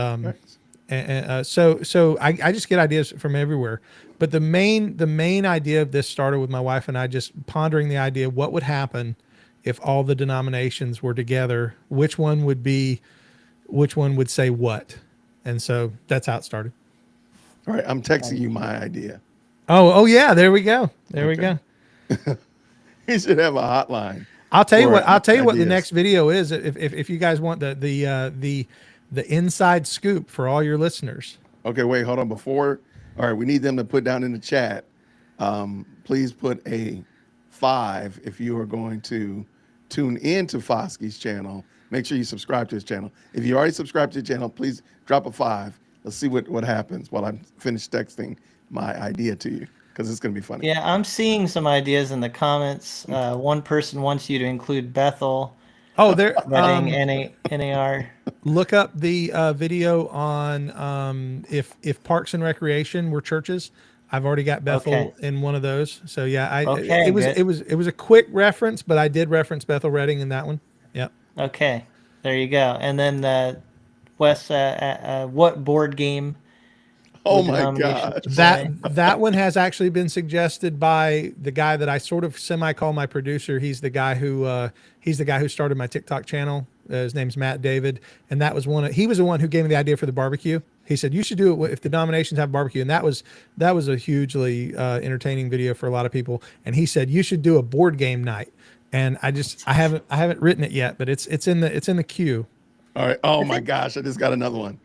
so I just get ideas from everywhere. But the main idea of this started with my wife and I just pondering the idea, what would happen if all the denominations were together? Which one would say what? And so that's how it started. All right, I'm texting you my idea. Oh yeah, there we go. We go. You should have a hotline. I'll tell you what the next video is if you guys want the inside scoop for all your listeners. Okay, wait, hold on. All right, we need them to put down in the chat. Please put a 5 if you are going to tune into Foskey's channel. Make sure you subscribe to his channel. If you already subscribed to his channel, please drop a 5. Let's see what happens while I'm finished texting my idea to you, because it's going to be funny. Yeah, I'm seeing some ideas in the comments. One person wants you to include Bethel. Oh, there. Reading NAR. Look up the video on if Parks and Recreation were churches. I've already got Bethel in one of those. So yeah, it was a quick reference, but I did reference Bethel Reading in that one. Yep. Okay, there you go. And then Wes, what board game? Oh my God. That one has actually been suggested by the guy that I sort of semi call my producer. He's the guy who started my TikTok channel. His name's Matt David, and that was he was the one who gave me the idea for the barbecue. He said you should do it if the denominations have barbecue, and that was a hugely entertaining video for a lot of people. And he said you should do a board game night, and I haven't written it yet, but it's in the queue. All right. Oh my gosh, I just got another one.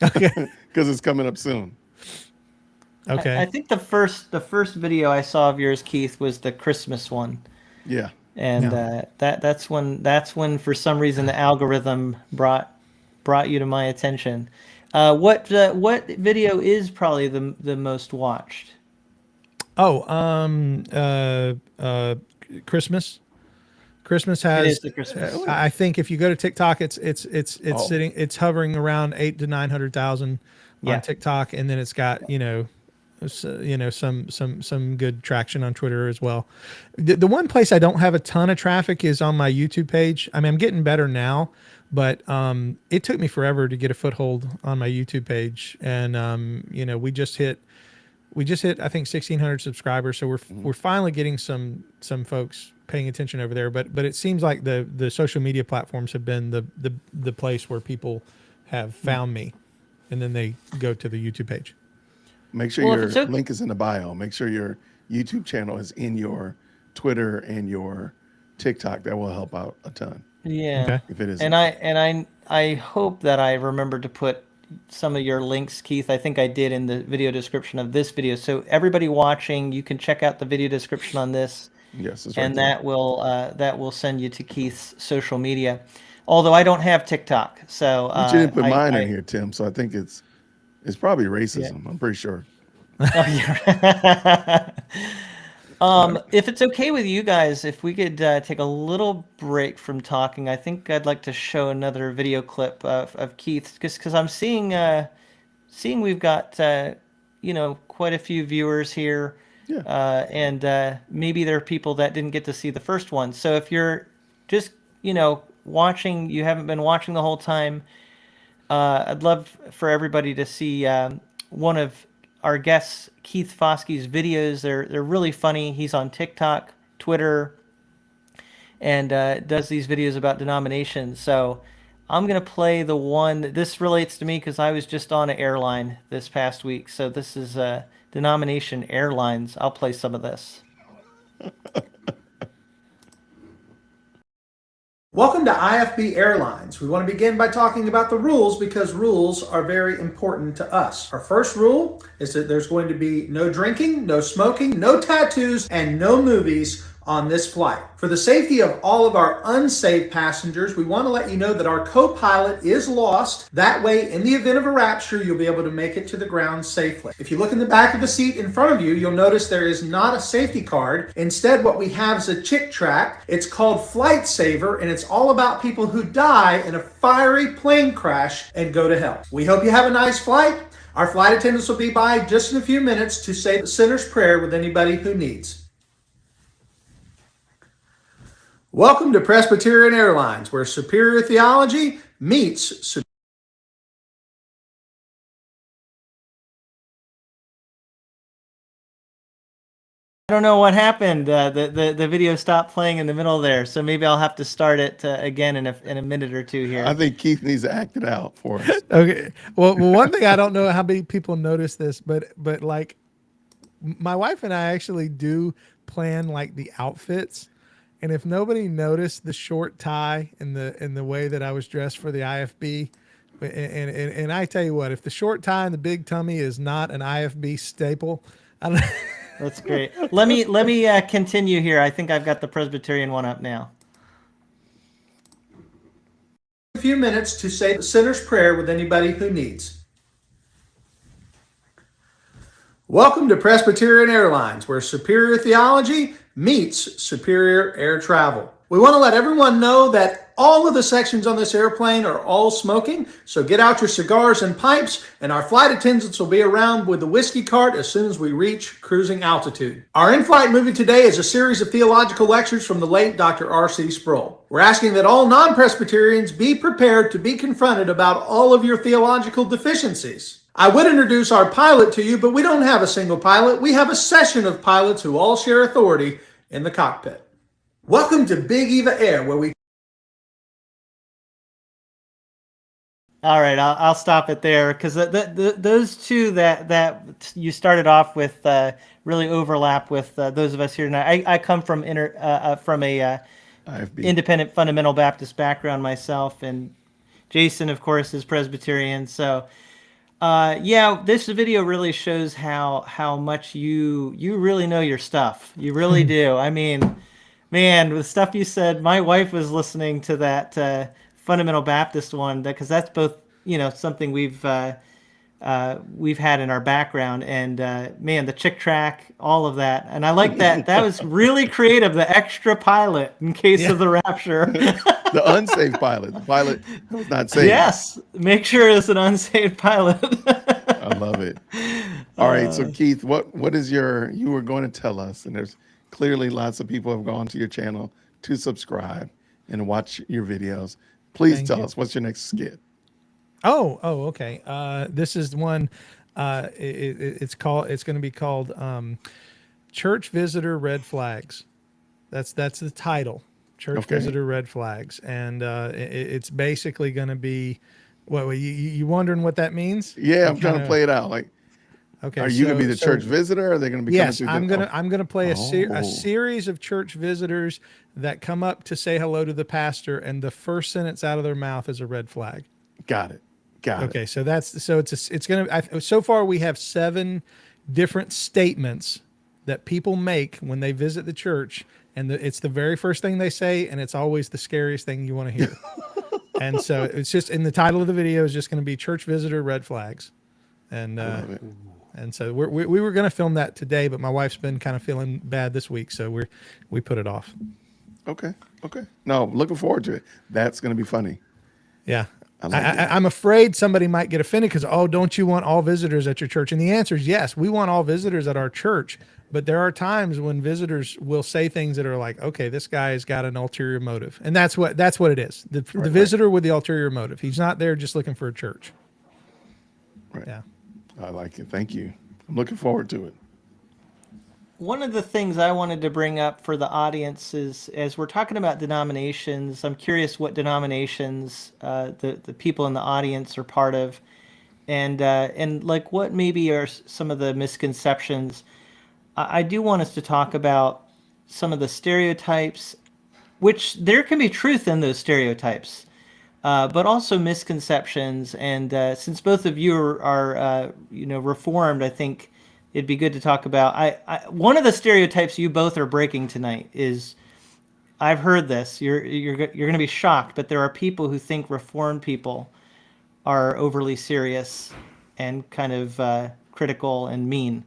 Okay, because it's coming up soon. Okay. I think the first video I saw of yours, Keith, was the Christmas one. Yeah. And that's when for some reason the algorithm brought you to my attention. What video is probably the most watched? Christmas. Christmas has. It is the Christmas. I think if you go to TikTok, it's hovering around 800,000 to 900,000 on TikTok, and then it's got some good traction on Twitter as well. The one place I don't have a ton of traffic is on my YouTube page. I mean, I'm getting better now, but it took me forever to get a foothold on my YouTube page, and we just hit I think 1,600 subscribers, so we're finally getting some folks paying attention over there. But it seems like the social media platforms have been the place where people have found me, and then they go to the YouTube page. Make sure your link is in the bio. Make sure your YouTube channel is in your Twitter and your TikTok. That will help out a ton. Yeah. Okay. If it is. And I hope that I remember to put some of your links, Keith. I think I did in the video description of this video. So everybody watching, you can check out the video description on this. Yes, it's and right that will send you to Keith's social media. Although I don't have TikTok, so but you didn't put mine in here, Tim. So I think it's probably racism. I'm pretty sure. If it's okay with you guys, if we could take a little break from talking, I think I'd like to show another video clip of Keith, because I'm seeing we've got quite a few viewers here, and maybe there are people that didn't get to see the first one. So if you're just watching, you haven't been watching the whole time, I'd love for everybody to see one of our guests, Keith Foskey's videos. They're really funny. He's on TikTok, Twitter, and does these videos about denominations. So I'm going to play the one. This relates to me because I was just on an airline this past week. So this is Denomination Airlines. I'll play some of this. Welcome to IFB Airlines. We want to begin by talking about the rules because rules are very important to us. Our first rule is that there's going to be no drinking, no smoking, no tattoos, and no movies on this flight. For the safety of all of our unsafe passengers, we want to let you know that our co-pilot is lost. That way, in the event of a rapture, you'll be able to make it to the ground safely. If you look in the back of the seat in front of you, you'll notice there is not a safety card. Instead, what we have is a chick track. It's called Flight Saver, and it's all about people who die in a fiery plane crash and go to hell. We hope you have a nice flight. Our flight attendants will be by just in a few minutes to say the sinner's prayer with anybody who needs. Welcome to Presbyterian Airlines, where superior theology meets I don't know what happened. The video stopped playing in the middle there, so maybe I'll have to start it again in a minute or two here. I think Keith needs to act it out for us. Okay. Well, one thing, I don't know how many people notice this, but like my wife and I actually do plan like the outfits. And if nobody noticed the short tie and the way that I was dressed for the IFB, and I tell you what, if the short tie and the big tummy is not an IFB staple, I don't. That's great. Let me continue here. I think I've got the Presbyterian one up now. a few minutes to say the sinner's prayer with anybody who needs. Welcome to Presbyterian Airlines, where superior theology meets superior air travel. We want to let everyone know that All of the sections on this airplane are all smoking, so get out your cigars and pipes, and our flight attendants will be around with the whiskey cart as soon as we reach cruising altitude. Our in-flight movie today is a series of theological lectures from the late Dr. R.C. Sproul. We're asking that all non-Presbyterians be prepared to be confronted about all of your theological deficiencies. I would introduce our pilot to you, but we don't have a single pilot. We have a session of pilots who all share authority in the cockpit. Welcome to Big Eva Air, where we... All right, I'll stop it there because those two that you started off with really overlap with those of us here tonight. I come from a independent fundamental Baptist background myself, and Jason, of course, is Presbyterian. So, yeah, this video really shows how much you really know your stuff. You really do. I mean, man, the stuff you said. My wife was listening to that fundamental Baptist one because that's both something we've had in our background, and man, the chick track, all of that, and I like that. That was really creative. The extra pilot in case of the rapture. The unsaved pilot, the pilot who's not saved. Yes, make sure it's an unsaved pilot. I love it. All right, so Keith, what is you were going to tell us, and there's clearly lots of people have gone to your channel to subscribe and watch your videos. Please tell us, what's your next skit? Oh, okay. This is one. It's going to be called Church Visitor Red Flags. That's the title. Church Visitor Red Flags, and it's basically going to be. What you wondering what that means? Yeah, I'm trying to play it out. Like, okay, are you going to be the church visitor? Or are they going to be? Yes, I'm gonna play a series of church visitors that come up to say hello to the pastor, and the first sentence out of their mouth is a red flag. Got it. Okay, so it's gonna. So far, we have 7 different statements that people make when they visit the church, and it's the very first thing they say, and it's always the scariest thing you want to hear. And so it's just in the title of the video is just going to be Church Visitor Red Flags, and so we were going to film that today, but my wife's been kind of feeling bad this week, so we put it off. Okay. No, looking forward to it. That's going to be funny. Yeah. I'm afraid somebody might get offended because, don't you want all visitors at your church? And the answer is yes, we want all visitors at our church. But there are times when visitors will say things that are like, okay, this guy has got an ulterior motive. And that's what it is. The visitor with the ulterior motive. He's not there just looking for a church. Right. Yeah. I like it. Thank you. I'm looking forward to it. One of the things I wanted to bring up for the audience is, as we're talking about denominations, I'm curious what denominations the people in the audience are part of, and like what maybe are some of the misconceptions. I do want us to talk about some of the stereotypes, which there can be truth in those stereotypes, but also misconceptions. And since both of you are Reformed, I think it'd be good to talk about. One of the stereotypes you both are breaking tonight is, I've heard this. You're going to be shocked, but there are people who think Reformed people are overly serious and kind of critical and mean,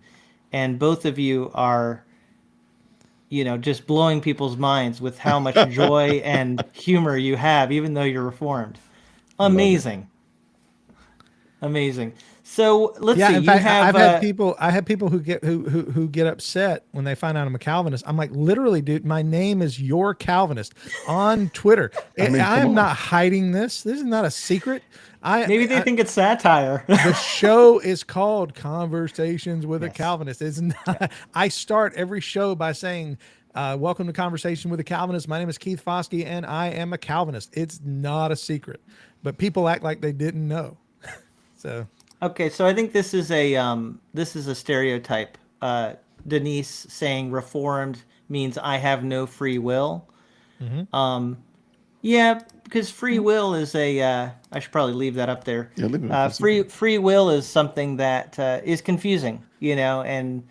and both of you are, just blowing people's minds with how much joy and humor you have, even though you're Reformed. Amazing. So let's see. In fact, I've had people who get upset when they find out I'm a Calvinist. I'm like, literally, dude, my name is Your Calvinist on Twitter. I am not hiding this. This is not a secret. Maybe they think it's satire. The show is called Conversations with a Calvinist. It's not. I start every show by saying, welcome to Conversation with a Calvinist. My name is Keith Foskey, and I am a Calvinist. It's not a secret, but people act like they didn't know. So. Okay, so I think this is a stereotype. Denise saying Reformed means I have no free will. Mm-hmm. Yeah, because free will is I should probably leave that up there. Yeah, free will is something that is confusing, and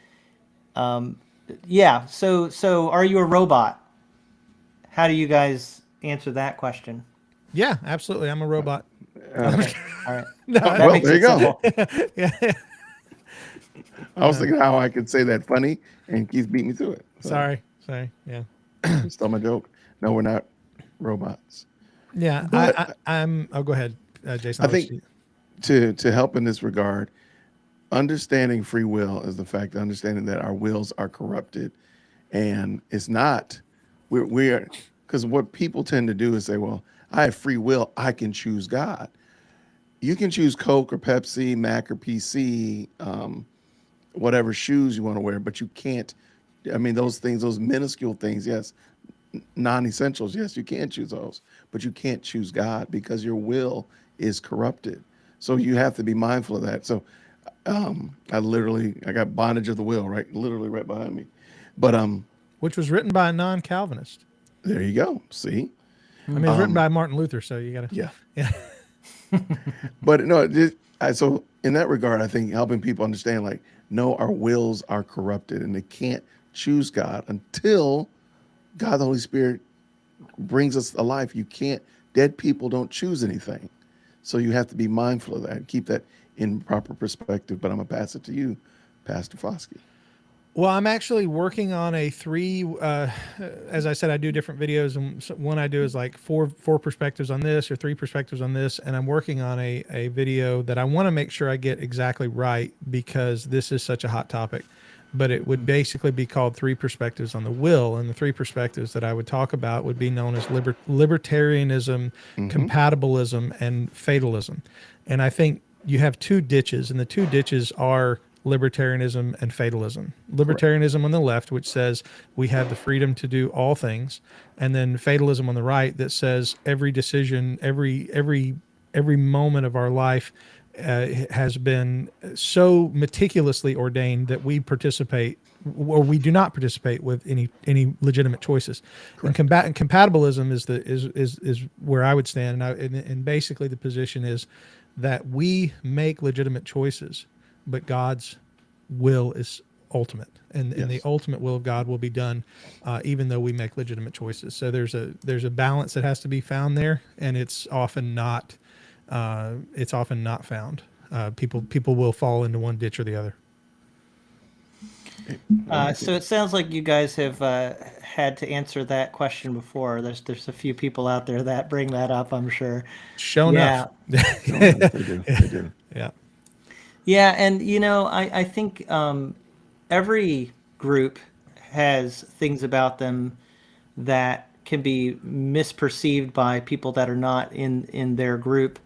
yeah. So are you a robot? How do you guys answer that question? Yeah, absolutely. I'm a robot. Okay. All right. No, well, there you go. Yeah. I was thinking how I could say that funny, and Keith beat me to it. So. Sorry. Yeah. Stole my joke. No, we're not robots. Yeah, But I'm. Oh, go ahead, Jason. I think to help in this regard, understanding free will is the fact of understanding that our wills are corrupted, and it's not. We're because what people tend to do is say, "Well, I have free will. I can choose God." You can choose Coke or Pepsi, Mac or PC, whatever shoes you want to wear, but you can't. I mean, those things, those minuscule things, yes, non-essentials, yes, you can choose those, but you can't choose God because your will is corrupted. So you have to be mindful of that. So I got bondage of the will, right, literally right behind me. But which was written by a non-Calvinist. there you go. See, I mean, it's written by Martin Luther, so you got to. yeah. But no, so in that regard, I think helping people understand, like, no, our wills are corrupted, and they can't choose God until God, the Holy Spirit, brings us alive. You can't. Dead people don't choose anything, so you have to be mindful of that and keep that in proper perspective. But I'm gonna pass it to you, Pastor Foskey. Well, I'm actually working on a as I said, I do different videos, and one I do is like four perspectives on this or three perspectives on this, and I'm working on a video that I want to make sure I get exactly right because this is such a hot topic. But it would basically be called Three Perspectives on the Will, and the three perspectives that I would talk about would be known as libertarianism, compatibilism, and fatalism. And I think you have two ditches, and the two ditches are libertarianism and fatalism. Libertarianism on the left, which says we have the freedom to do all things, and then fatalism on the right that says every decision, every moment of our life has been so meticulously ordained that we participate or we do not participate with any legitimate choices. And compatibilism is where I would stand, and basically the position is that we make legitimate choices, but God's will is ultimate, and the ultimate will of God will be done, even though we make legitimate choices. So there's a balance that has to be found there, and it's often not found. People will fall into one ditch or the other. So it sounds like you guys have had to answer that question before. There's a few people out there that bring that up, I'm sure. Show enough. They do. Yeah. Yeah, and I think every group has things about them that can be misperceived by people that are not in their group.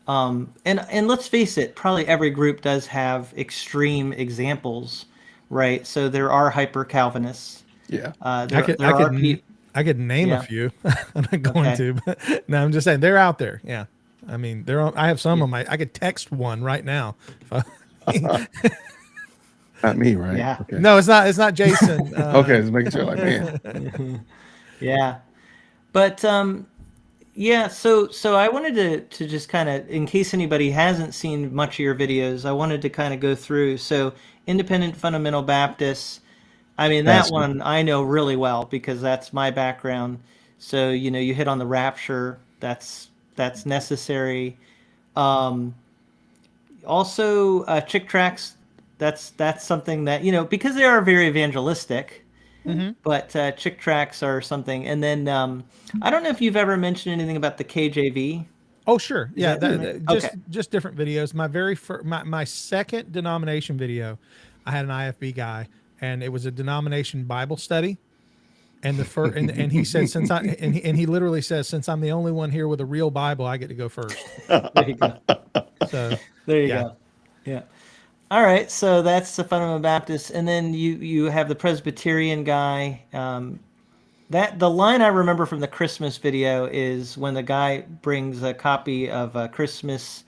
And let's face it, probably every group does have extreme examples, right? So there are hyper Calvinists. Yeah. I could name a few. I'm not going to, but no, I'm just saying they're out there. Yeah. I mean, I have some on I could text one right now. Not me, right? Yeah. Okay. No, it's not Jason. Okay, just making sure, like, man. Yeah. But so I wanted to just kind of, in case anybody hasn't seen much of your videos, I wanted to kind of go through. So Independent Fundamental Baptists, I mean, that one I know really well because that's my background. So, you hit on the rapture, that's necessary. Also, chick tracts, that's something that, because they are very evangelistic, but chick tracts are something. And then I don't know if you've ever mentioned anything about the KJV. Oh, sure. Yeah. Just different videos. My second denomination video, I had an IFB guy, and it was a denomination Bible study. And the first, and he said, he literally says, since I'm the only one here with a real Bible, I get to go first. There you go. So there you go. Yeah. All right. So that's the Fundamental Baptist. And then you have the Presbyterian guy. The line I remember from the Christmas video is when the guy brings a copy of Christmas.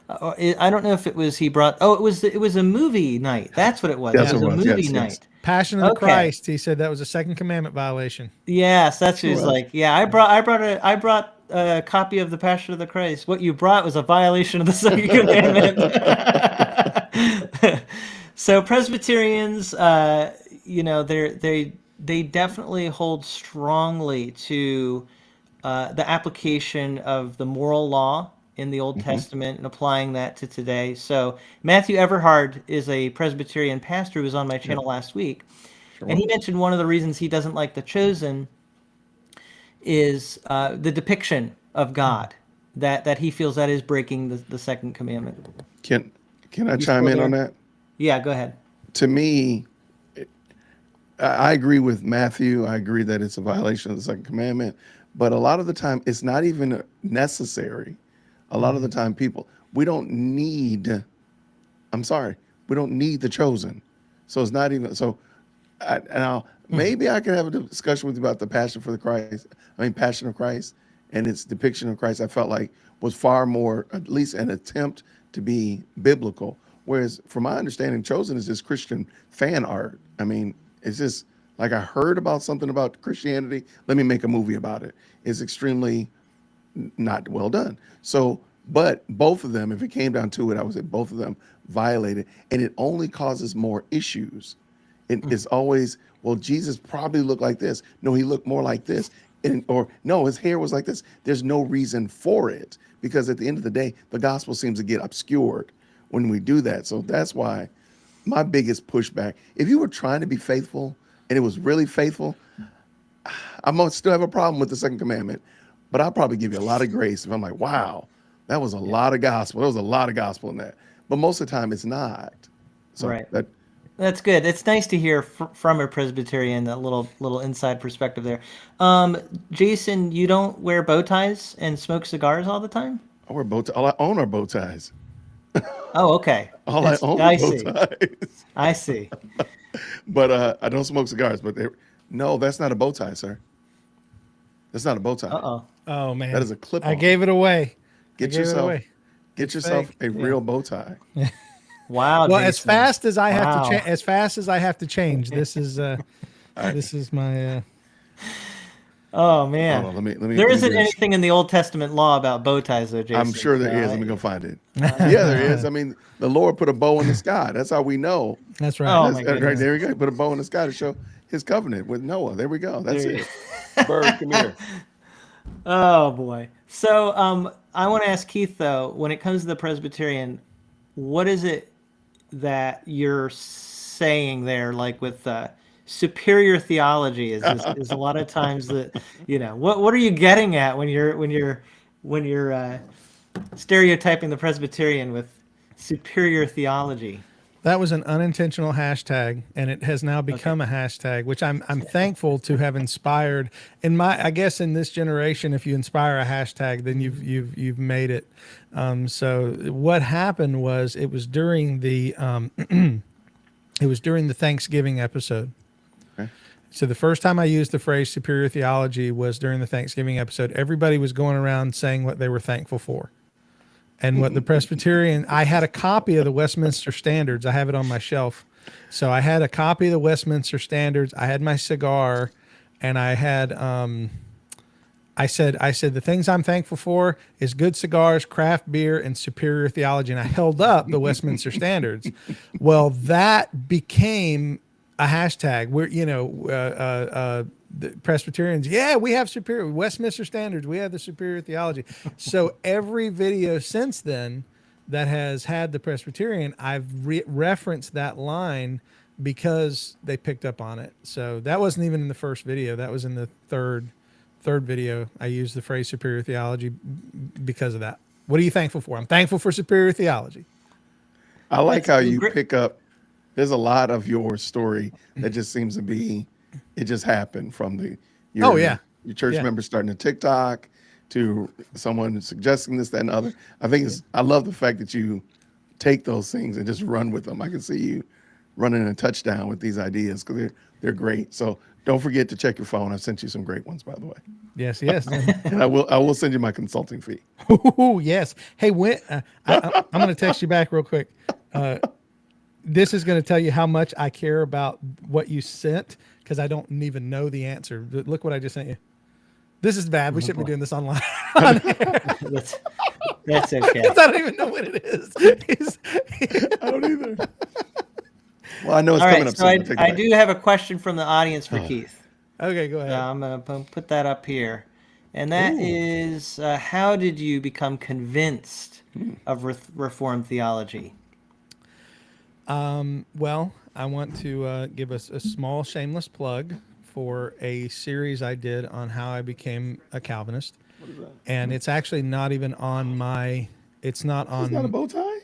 I don't know if it was it was a movie night. That's what it was. Yes, it was a movie yes, night. yes. Passion of the Christ. He said that was a second commandment violation. Yes, that's what he's like. Yeah, I brought a copy of the Passion of the Christ. What you brought was a violation of the second commandment. So Presbyterians, they definitely hold strongly to the application of the moral law in the Old Testament and applying that to today. So Matthew Everhard is a Presbyterian pastor who was on my channel last week. Sure. And he mentioned one of the reasons he doesn't like The Chosen is the depiction of God that he feels that is breaking the second commandment. Can I chime in on that? Yeah, go ahead. To me, I agree with Matthew. I agree that it's a violation of the second commandment, but a lot of the time it's not even necessary. A lot of the time we don't need the chosen. So it's not even, now maybe I can have a discussion with you about the passion of Christ and its depiction of Christ. I felt like was far more, at least an attempt to be biblical. Whereas from my understanding, Chosen is just Christian fan art. I mean, it's just like I heard about something about Christianity. Let me make a movie about it. It's extremely not well done. So, but both of them, if it came down to it, I would say both of them violated, and it only causes more issues. It's always, well, Jesus probably looked like this. No, he looked more like this. Or no, his hair was like this. There's no reason for it, because at the end of the day, the gospel seems to get obscured when we do that. So that's why my biggest pushback, if you were trying to be faithful and it was really faithful, I might still have a problem with the second commandment, but I'll probably give you a lot of grace if I'm like, wow, that was a lot of gospel. There was a lot of gospel in that. But most of the time it's not. So right. That's good. It's nice to hear from a Presbyterian, that little inside perspective there. Jason, you don't wear bow ties and smoke cigars all the time? I wear bow ties. All I own are bow ties. Oh, okay. All I own are bow ties. I see. But I don't smoke cigars. But no, that's not a bow tie, sir. That's not a bow tie. Uh-oh. Oh, man. That is a clip-on. I gave it away. Get yourself a real bow tie. Wow. Well, Jason. as fast as I have to change. This is my. Oh man. Hold on, let me. There isn't anything in the Old Testament law about bow ties, though, Jason. I'm sure there is. Let me go find it. Yeah, there is. I mean, the Lord put a bow in the sky. That's how we know. That's right. Oh, Right there we go. He put a bow in the sky to show his covenant with Noah. There we go. That's it. Bird, come here. Oh boy. So I want to ask Keith, though, when it comes to the Presbyterian, what is it that you're saying there, like with superior theology is a lot of times that, what are you getting at when you're stereotyping the Presbyterian with superior theology? That was an unintentional hashtag, and it has now become a hashtag, which I'm thankful to have inspired. I guess in this generation, if you inspire a hashtag, then you've made it. So what happened was it was during the Thanksgiving episode. Okay. So the first time I used the phrase superior theology was during the Thanksgiving episode. Everybody was going around saying what they were thankful for. And what the Presbyterian, I had a copy of the Westminster Standards. I have it on my shelf. So I had a copy of the Westminster Standards. I had my cigar, and I had, I said, the things I'm thankful for is good cigars, craft beer, and superior theology. And I held up the Westminster Standards. Well, that became a hashtag where, the Presbyterians, we have superior Westminster Standards. We have the superior theology. So every video since then that has had the Presbyterian, I've referenced that line because they picked up on it. So that wasn't even in the first video. That was in the third video. I used the phrase superior theology because of that. What are you thankful for? I'm thankful for superior theology. I like how you pick up. There's a lot of your story that just seems to be, it just happened from your church members starting a TikTok to someone suggesting this, that, and the other. I love the fact that you take those things and just run with them. I can see you running a touchdown with these ideas because they're great. So don't forget to check your phone. I've sent you some great ones, by the way. Yes. And I will send you my consulting fee. Oh, yes. Hey, I'm going to text you back real quick. This is going to tell you how much I care about what you sent because I don't even know the answer. Look what I just sent you. This is bad. We shouldn't be doing this online. That's okay. I don't even know what it is. I don't either. Well, I know it's all coming right, up so soon. I do have a question from the audience for Keith. Okay, go ahead. I'm going to put that up here. And that is, how did you become convinced of Reformed theology? Well, I want to give us a small shameless plug for a series I did on how I became a Calvinist. And it's actually not even on my. It's not on. It's not a bow tie.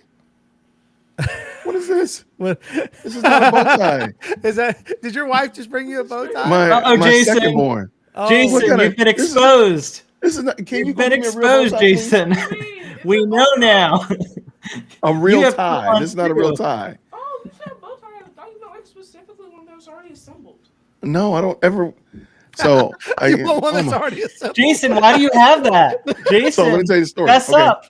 What is this? What This is not a bow tie. is that? Did your wife just bring you a bow tie? My Jason. second born. Jason, you've been exposed. This is not. Can You've been exposed, Jason. We know now. A real have tie. put This is not a real on tie. Oh, you said bow tie. I thought you meant like specifically when those already assembled. No, I don't ever. So You want one that's already assembled? Jason, why do you have that? Jason, So let me tell you the story. Fess up.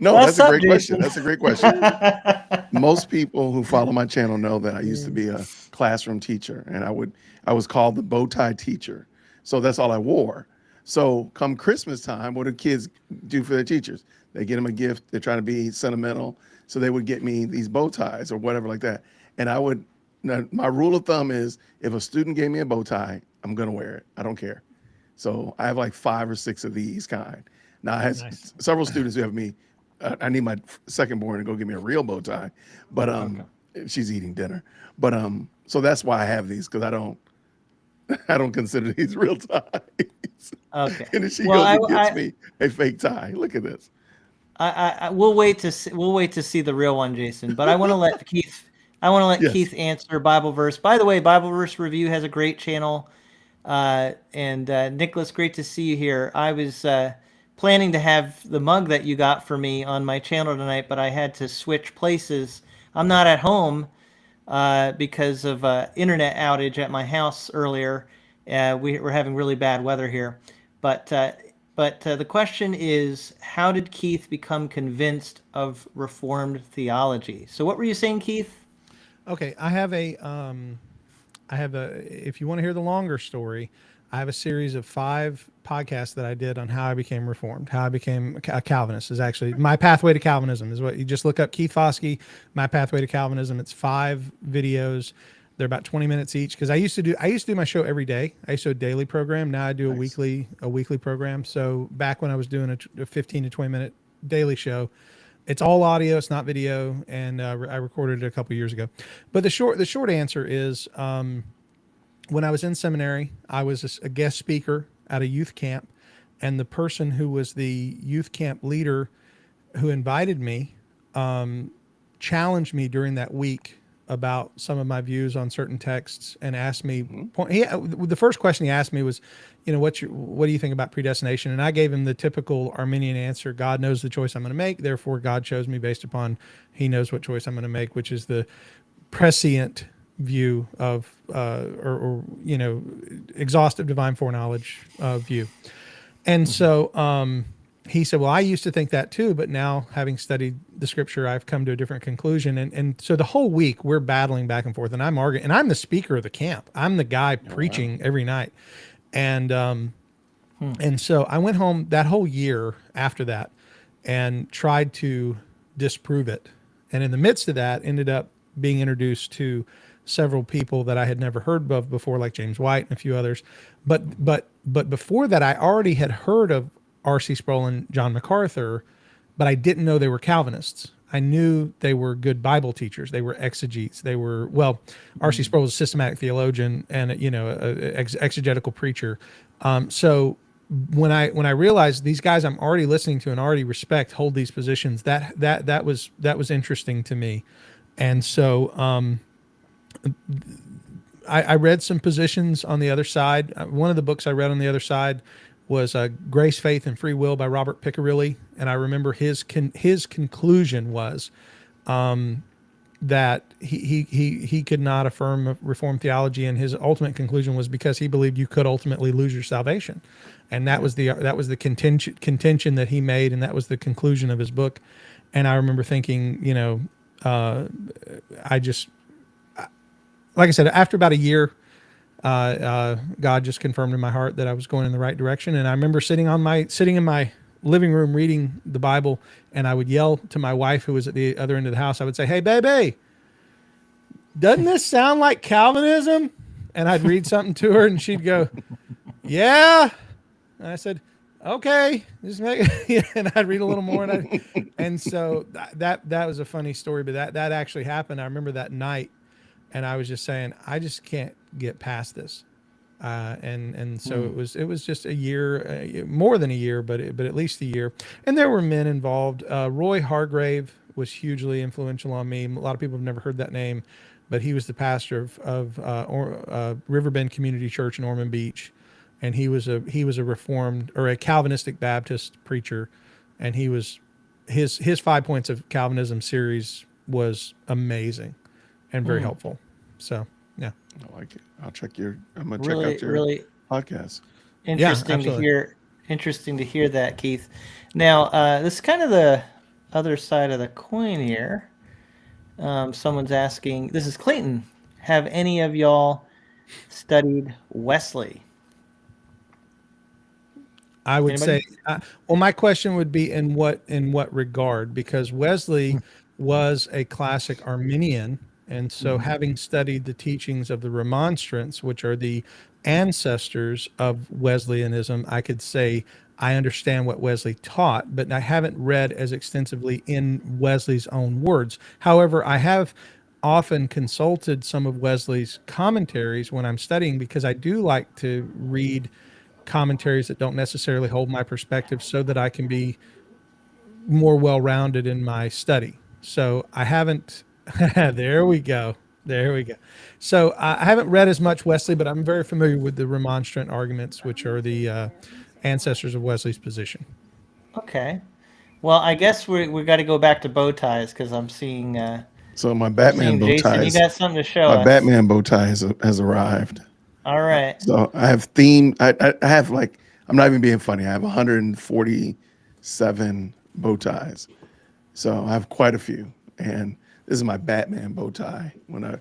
No, Fess that's a up, great question. Jason. That's a great question. Most people who follow my channel know that I used to be a classroom teacher, and I was called the bow tie teacher. So that's all I wore. So come Christmas time, what do kids do for their teachers? They get them a gift. They're trying to be sentimental, so they would get me these bow ties or whatever like that. And I would. Now, my rule of thumb is if a student gave me a bow tie, I'm gonna wear it. I don't care. So I have like 5 or 6 of these kind. Now I have several students who have me. I need my second born to go get me a real bow tie, but she's eating dinner. But so that's why I have these, because I don't consider these real ties. Okay. And then she Well, goes and gets me a fake tie. Look at this. We'll wait to see the real one, Jason. But I want to let Keith. I want to let Yes. Keith answer Bible verse. By the way, Bible verse review has a great channel. And Nicholas, great to see you here. I was planning to have the mug that you got for me on my channel tonight, but I had to switch places. I'm not at home because of internet outage at my house earlier. We're having really bad weather here. But the question is, how did Keith become convinced of Reformed theology? So what were you saying, Keith? Okay, I have a. If you want to hear the longer story, I have a series of 5 podcasts that I did on how I became Reformed, how I became a Calvinist. Is actually my pathway to Calvinism. Is what you just look up Keith Foskey, my pathway to Calvinism. It's 5 videos. They're about 20 minutes each. Because I used to do my show every day. I used to do a daily program. Now I do a weekly program. So back when I was doing a 15 to 20 minute daily show, it's all audio. It's not video, and I recorded it a couple years ago. But the short answer is, when I was in seminary, I was a guest speaker at a youth camp, and the person who was the youth camp leader, who invited me, challenged me during that week about some of my views on certain texts, and asked me. The first question he asked me was, what do you think about predestination? And I gave him the typical Arminian answer: God knows the choice I'm going to make, therefore God chose me based upon He knows what choice I'm going to make, which is the prescient view of, exhaustive divine foreknowledge view. And so he said, well, I used to think that too, but now having studied the scripture, I've come to a different conclusion. And so the whole week we're battling back and forth, and I'm arguing, and I'm the speaker of the camp. I'm the guy preaching every night. And so I went home that whole year after that and tried to disprove it. And in the midst of that, ended up being introduced to several people that I had never heard of before, like James White and a few others. But before that, I already had heard of R.C. Sproul and John MacArthur, but I didn't know they were Calvinists. I knew they were good Bible teachers. They were exegetes. They were, R.C. Sproul was a systematic theologian and exegetical preacher. So when I realized these guys I'm already listening to and already respect hold these positions, that was interesting to me. And so I read some positions on the other side. One of the books I read on the other side was Grace, Faith, and Free Will by Robert Piccirilli. And I remember his conclusion was that he could not affirm Reformed theology, and his ultimate conclusion was because he believed you could ultimately lose your salvation. And that was the contention that he made, and that was the conclusion of his book. And I remember thinking, like I said, after about a year, God just confirmed in my heart that I was going in the right direction. And I remember sitting in my living room reading the Bible, and I would yell to my wife, who was at the other end of the house. I would say, "Hey, baby, doesn't this sound like Calvinism?" And I'd read something to her, and she'd go, "Yeah." And I said, "Okay, just make it." And I'd read a little more, and so that was a funny story, but that actually happened. I remember that night. And I was just saying, I just can't get past this. And so it was just a year, more than a year, but at least a year. And there were men involved. Roy Hargrave was hugely influential on me. A lot of people have never heard that name, but he was the pastor of Riverbend Community Church in Ormond Beach, and he was a Reformed or a Calvinistic Baptist preacher, and he was his 5 Points of Calvinism series was amazing and very helpful. So yeah, I like it. I'm gonna Really, check out your really podcast. interesting to absolutely. hear. Interesting to hear that, Keith. Now, this is kind of the other side of the coin here. Someone's asking. This is Clayton. Have any of y'all studied Wesley? I would Anybody? say, well, my question would be in what regard? Because Wesley was a classic Arminian, and so having studied the teachings of the Remonstrants, which are the ancestors of Wesleyanism, I could say I understand what Wesley taught, but I haven't read as extensively in Wesley's own words. However, I have often consulted some of Wesley's commentaries when I'm studying, because I do like to read commentaries that don't necessarily hold my perspective so that I can be more well-rounded in my study. So I haven't, there we go. So I haven't read as much Wesley, but I'm very familiar with the Remonstrant arguments, which are the ancestors of Wesley's position. Okay. Well, I guess we got to go back to bow ties because I'm seeing. So my Batman bow Jason, tie. you got something to show My us. Batman bow tie has arrived. All right. So I have theme. I have like, I'm not even being funny. I have 147 bow ties. So I have quite a few. And this is my Batman bow tie. When I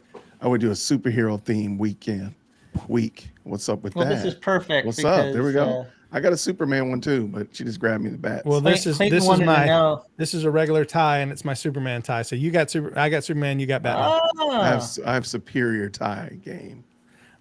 would do a superhero theme week. What's up with that? Well, this is perfect. What's up? There we go. Because, I got a Superman one too, but she just grabbed me the bats. Well, this Clayton wanted to know. this is a regular tie, and it's my Superman tie. So I got Superman, you got Batman. I have superior tie game.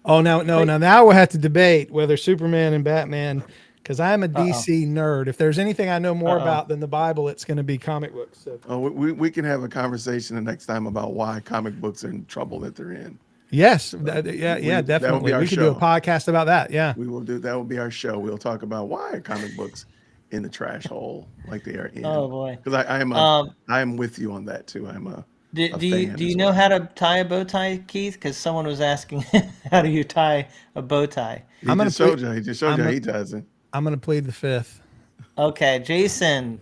Oh, now we'll have to debate whether Superman and Batman, because I'm a DC nerd. If there's anything I know more about than the Bible, it's going to be comic books. So. Oh, we can have a conversation the next time about why comic books are in trouble that they're in. Yes, definitely. We could do a podcast about that. Yeah, we will do. That will be our show. We'll talk about why are comic books in the trash hole like they are in. Oh boy, because I am with you on that too. I'm a. Do you know how to tie a bow tie, Keith? Because someone was asking, how do you tie a bow tie? He just showed you how he ties it. I'm going to plead the fifth. Okay, Jason,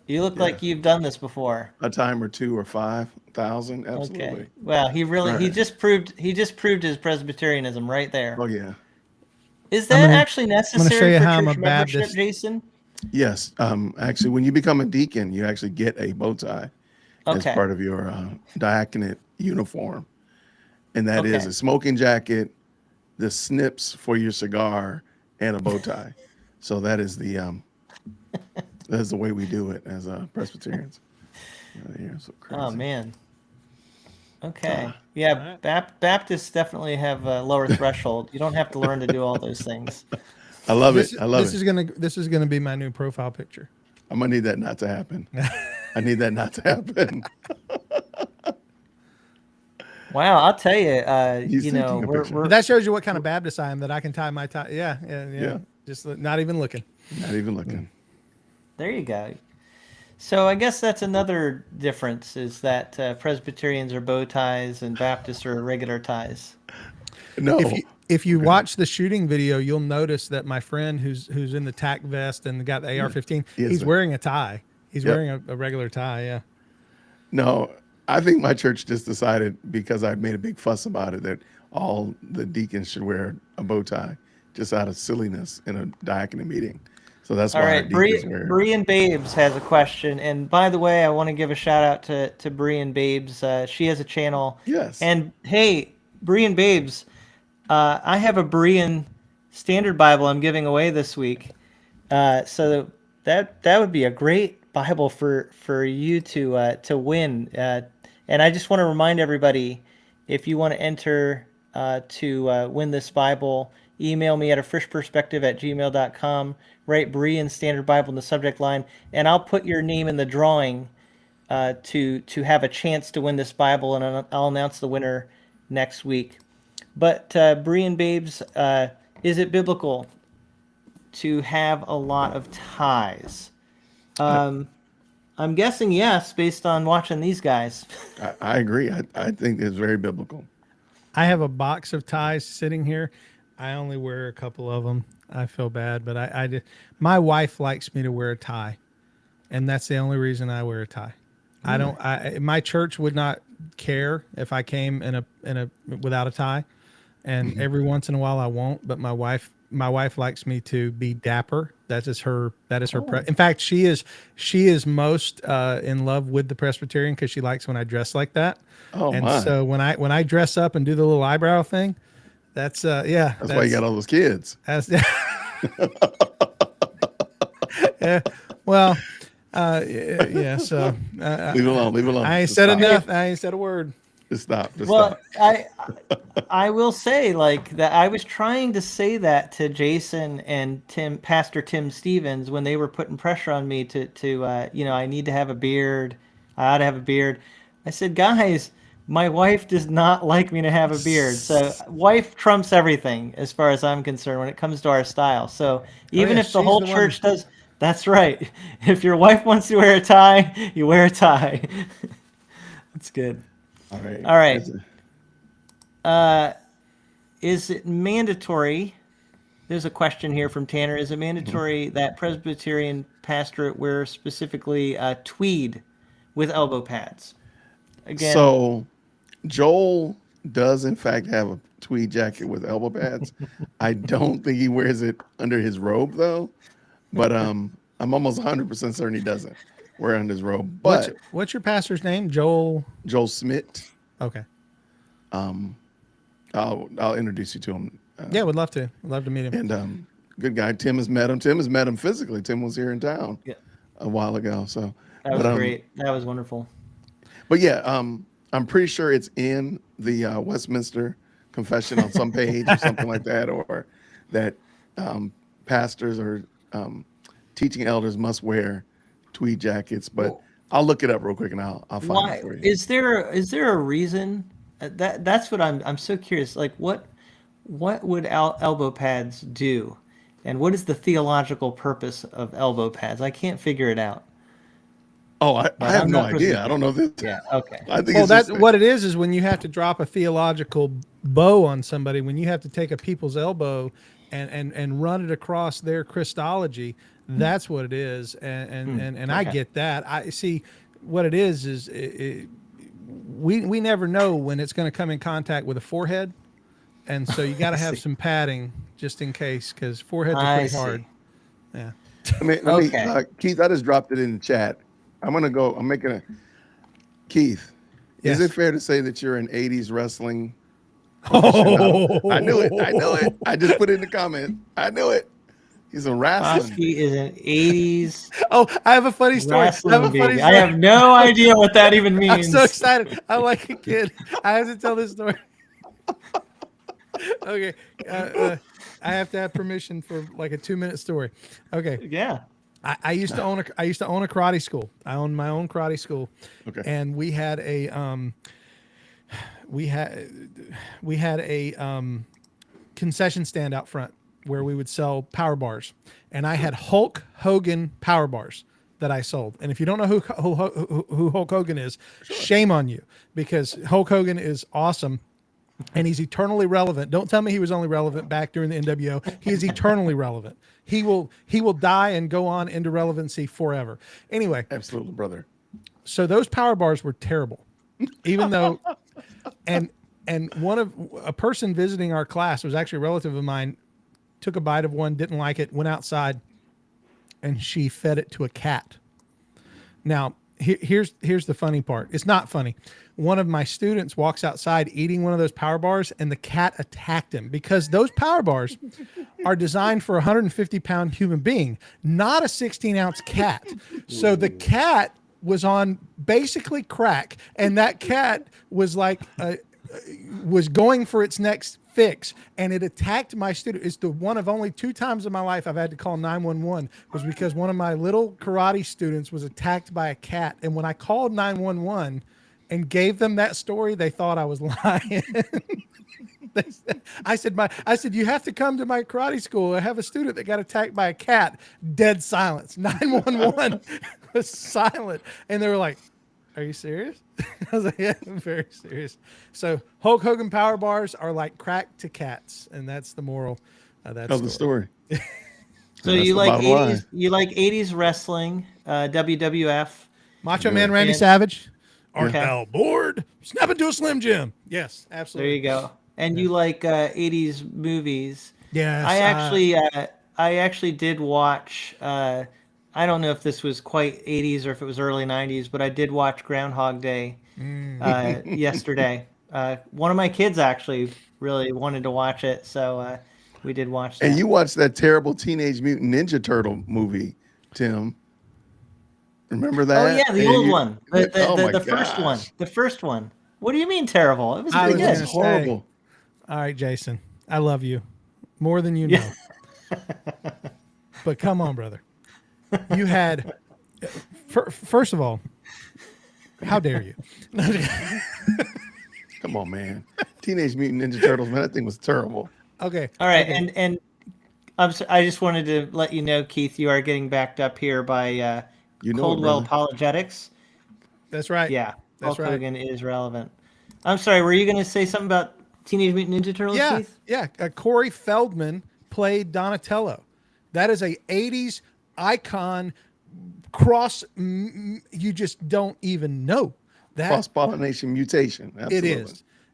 you look like you've done this before. A time or 2 or 5,000, absolutely. Okay. Well, he just proved his Presbyterianism right there. Oh yeah. Is that actually necessary for how I'm church a membership, Baptist. Jason? Yes. Actually, when you become a deacon, you actually get a bow tie as part of your diaconate uniform, and that is a smoking jacket, the snips for your cigar, and a bow tie. So that is the way we do it as Presbyterians. So crazy. Oh man. Okay. Yeah, Baptists definitely have a lower threshold. You don't have to learn to do all those things. I love it. This is gonna be my new profile picture. I'm gonna need that not to happen. I need that not to happen. Wow, I'll tell you, But that shows you what kind of Baptist I am, that I can tie my tie. Yeah. Just not even looking. Not even looking. There you go. So I guess that's another difference, is that Presbyterians are bow ties and Baptists are regular ties. No. If you watch the shooting video, you'll notice that my friend who's in the tack vest and got the AR-15, he's wearing a tie. He's wearing a regular tie. Yeah. No, I think my church just decided, because I made a big fuss about it, that all the deacons should wear a bow tie, just out of silliness in a diaconate meeting. So that's why. All right, Brian Babes has a question, and by the way, I want to give a shout out to Brian Babes. She has a channel. Yes. And hey, Brian Babes, I have a Berean Standard Bible I'm giving away this week. So that would be a great Bible for you to win. And I just want to remind everybody, if you want to enter to win this Bible, email me at afreshperspective@gmail.com. Write Berean Standard Bible in the subject line, and I'll put your name in the drawing to have a chance to win this Bible, and I'll announce the winner next week. But Bree and Babes, is it biblical to have a lot of ties? I'm guessing yes, based on watching these guys. I agree. I think it's very biblical. I have a box of ties sitting here. I only wear a couple of them. I feel bad, but my wife likes me to wear a tie, and that's the only reason I wear a tie. My church would not care if I came in a without a tie, and every once in a while I won't. But my wife likes me to be dapper. That is her. In fact, she is most in love with the Presbyterian because she likes when I dress like that. Oh, and my. so when I dress up and do the little eyebrow thing, that's That's why you got all those kids. That's yeah. Well, yeah. So Leave it alone. Leave it alone. I ain't Just said stop. enough. I ain't said a word. Just stop. Just Well, stop. I will say like that. I was trying to say that to Jason and Pastor Tim Stevens when they were putting pressure on me to I need to have a beard. I ought to have a beard. I said, guys, my wife does not like me to have a beard. So wife trumps everything as far as I'm concerned when it comes to our style. So even yeah, if the she's whole the church does, that's right. If your wife wants to wear a tie, you wear a tie. That's good. All right. All right. Is it mandatory? There's a question here from Tanner. Is it mandatory that Presbyterian pastorate wear specifically tweed with elbow pads? Again, So Joel does in fact have a tweed jacket with elbow pads. I don't think he wears it under his robe though, but I'm almost 100% certain he doesn't wear it under his robe. But What's your pastor's name? Joel Smith, Okay. I'll introduce you to him. Yeah, would love to. Would love to meet him. And good guy. Tim has met him. Tim has met him physically. Tim was here in town a while ago. So that was great. That was wonderful. But yeah, I'm pretty sure it's in the Westminster Confession on some page or something like that, or that pastors or teaching elders must wear tweed jackets. But I'll look it up real quick and I'll find it for you. Is there a reason? That's what I'm so curious. Like what would elbow pads do, and what is the theological purpose of elbow pads? I can't figure it out. Oh, I have no idea. I don't know this. Yeah. Okay. I think Well, it's that's just, what it is when you have to drop a theological bow on somebody, when you have to take a people's elbow and run it across their Christology. That's what it is. And I get that. I see what it is we never know when it's going to come in contact with a forehead. And so you got to have some padding just in case, because foreheads are pretty hard. Yeah. Keith, I just dropped it in the chat. I'm making a Keith. Yes. Is it fair to say that you're an 80s wrestling aficionado? I knew it. I just put it in the comment. I knew it. He's a wrestling. Foskey is an 80s. Oh, I have a funny story. I have no idea what that even means. I'm so excited. I'm like a kid. I have to tell this story. Okay. I have to have permission for like a 2-minute story. Okay. Yeah. I used to own a karate school. I owned my own karate school. Okay. And we had a concession stand out front where we would sell power bars. And I had Hulk Hogan power bars that I sold. And if you don't know who Hulk Hogan is, shame on you, because Hulk Hogan is awesome. And he's eternally relevant. Don't tell me he was only relevant back during the NWO. He is eternally relevant. He will die and go on into relevancy forever. Anyway. Absolutely, brother. So those power bars were terrible. Even though, and a person visiting our class, was actually a relative of mine, took a bite of one, didn't like it, went outside, and she fed it to a cat. Now, here's the funny part. It's not funny. One of my students walks outside eating one of those power bars, and the cat attacked him, because those power bars are designed for a 150-pound human being, not a 16-ounce cat. So the cat was on basically crack, and that cat was like was going for its next fix, and it attacked my student. It's the one of only 2 times in my life I've had to call 911, was because one of my little karate students was attacked by a cat. And when I called 911 and gave them that story, they thought I was lying. I said, you have to come to my karate school. I have a student that got attacked by a cat. Dead silence. 911 was silent. And they were like, are you serious? I was like, yeah, I'm very serious. So Hulk Hogan power bars are like crack to cats. And that's the moral of that Tell the story. So you like 80s, you like 80s wrestling, WWF. Macho Man Randy Savage. Art Al Board. Snap into a Slim Jim. Yes, absolutely. There you go. And you like 80s movies. Yes. I actually did watch, I don't know if this was quite 80s or if it was early 90s, but I did watch Groundhog Day yesterday. One of my kids actually really wanted to watch it, so we did watch that. And you watched that terrible Teenage Mutant Ninja Turtle movie, Tim. Remember that? Oh yeah, the old one, the gosh. first one, the first one. What do you mean terrible? It was pretty good. It's horrible. All right, Jason, I love you more than you know. But come on, brother. You had, first of all, how dare you? Come on, man. Teenage Mutant Ninja Turtles, man, that thing was terrible. Okay. All right, and I just wanted to let you know, Keith, you are getting backed up here by Coldwell Apologetics. That's right. Yeah, that's Hulk right. Hogan is relevant. I'm sorry, were you going to say something about Teenage Mutant Ninja Turtles, Keith? Yeah. Corey Feldman played Donatello. That is a 80s icon cross. You just don't even know that. Cross-pollination mutation. Absolutely.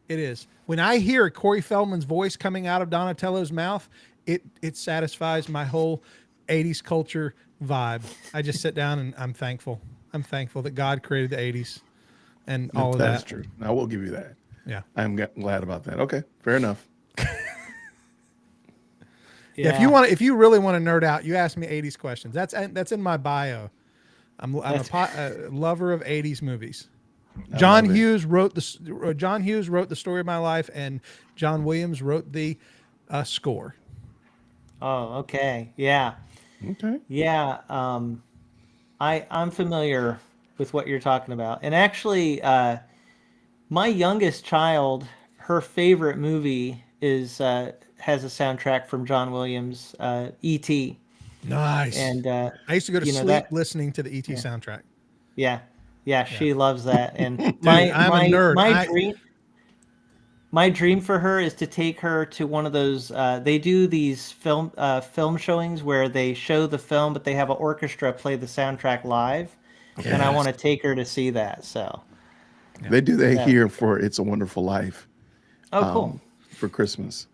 It is. When I hear Corey Feldman's voice coming out of Donatello's mouth, it satisfies my whole 80s culture vibe. I just sit down and I'm thankful. I'm thankful that God created the 80s and all of that. That's true. I will give you that. Yeah. I'm glad about that. Okay. Fair enough. Yeah. If you really want to nerd out, you ask me 80s questions. That's in my bio. I'm a lover of 80s movies. John Hughes wrote the story of my life, and John Williams wrote the score. Oh, okay. Yeah. Okay. Yeah. I'm familiar with what you're talking about. And actually, my youngest child, her favorite movie is has a soundtrack from John Williams, E.T. Nice. And I used to go to sleep listening to the E.T. soundtrack. Yeah, she loves that. And Dude, I'm a nerd. My dream for her is to take her to one of those. They do these film showings where they show the film, but they have an orchestra play the soundtrack live, and I want to take her to see that. So they do that here for "It's a Wonderful Life." Oh, cool. For Christmas.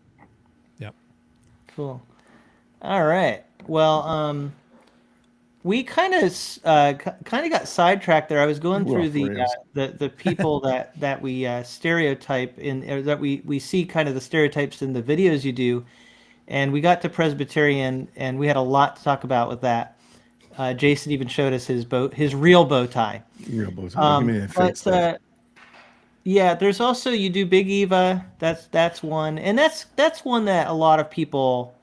Yep. Cool. All right. Well, we kind of got sidetracked there. I was going through the people that we stereotype or that we see kind of the stereotypes in the videos you do, and we got to Presbyterian, and we had a lot to talk about with that. Jason even showed us his real bow tie. Real bow tie. Give me that fake stuff. Yeah, there's also you do Big Eva. That's one, and that's one that a lot of people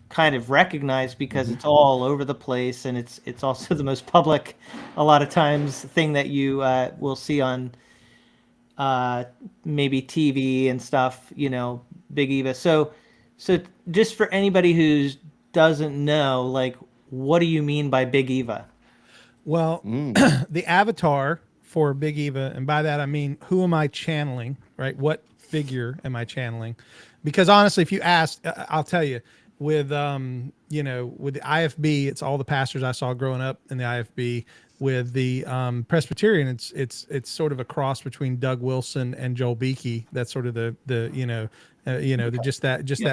kind of recognize because it's all over the place, and it's also the most public a lot of times thing that you will see on maybe TV and stuff, Big Eva. So just for anybody who doesn't know, like, what do you mean by Big Eva? Well, the avatar for Big Eva, and by that I mean, who am I channeling, right? What figure am I channeling? Because honestly, if you ask, I'll tell you, with with the IFB, it's all the pastors I saw growing up in the IFB. With the Presbyterian, it's sort of a cross between Doug Wilson and Joel Beakey. That's sort of that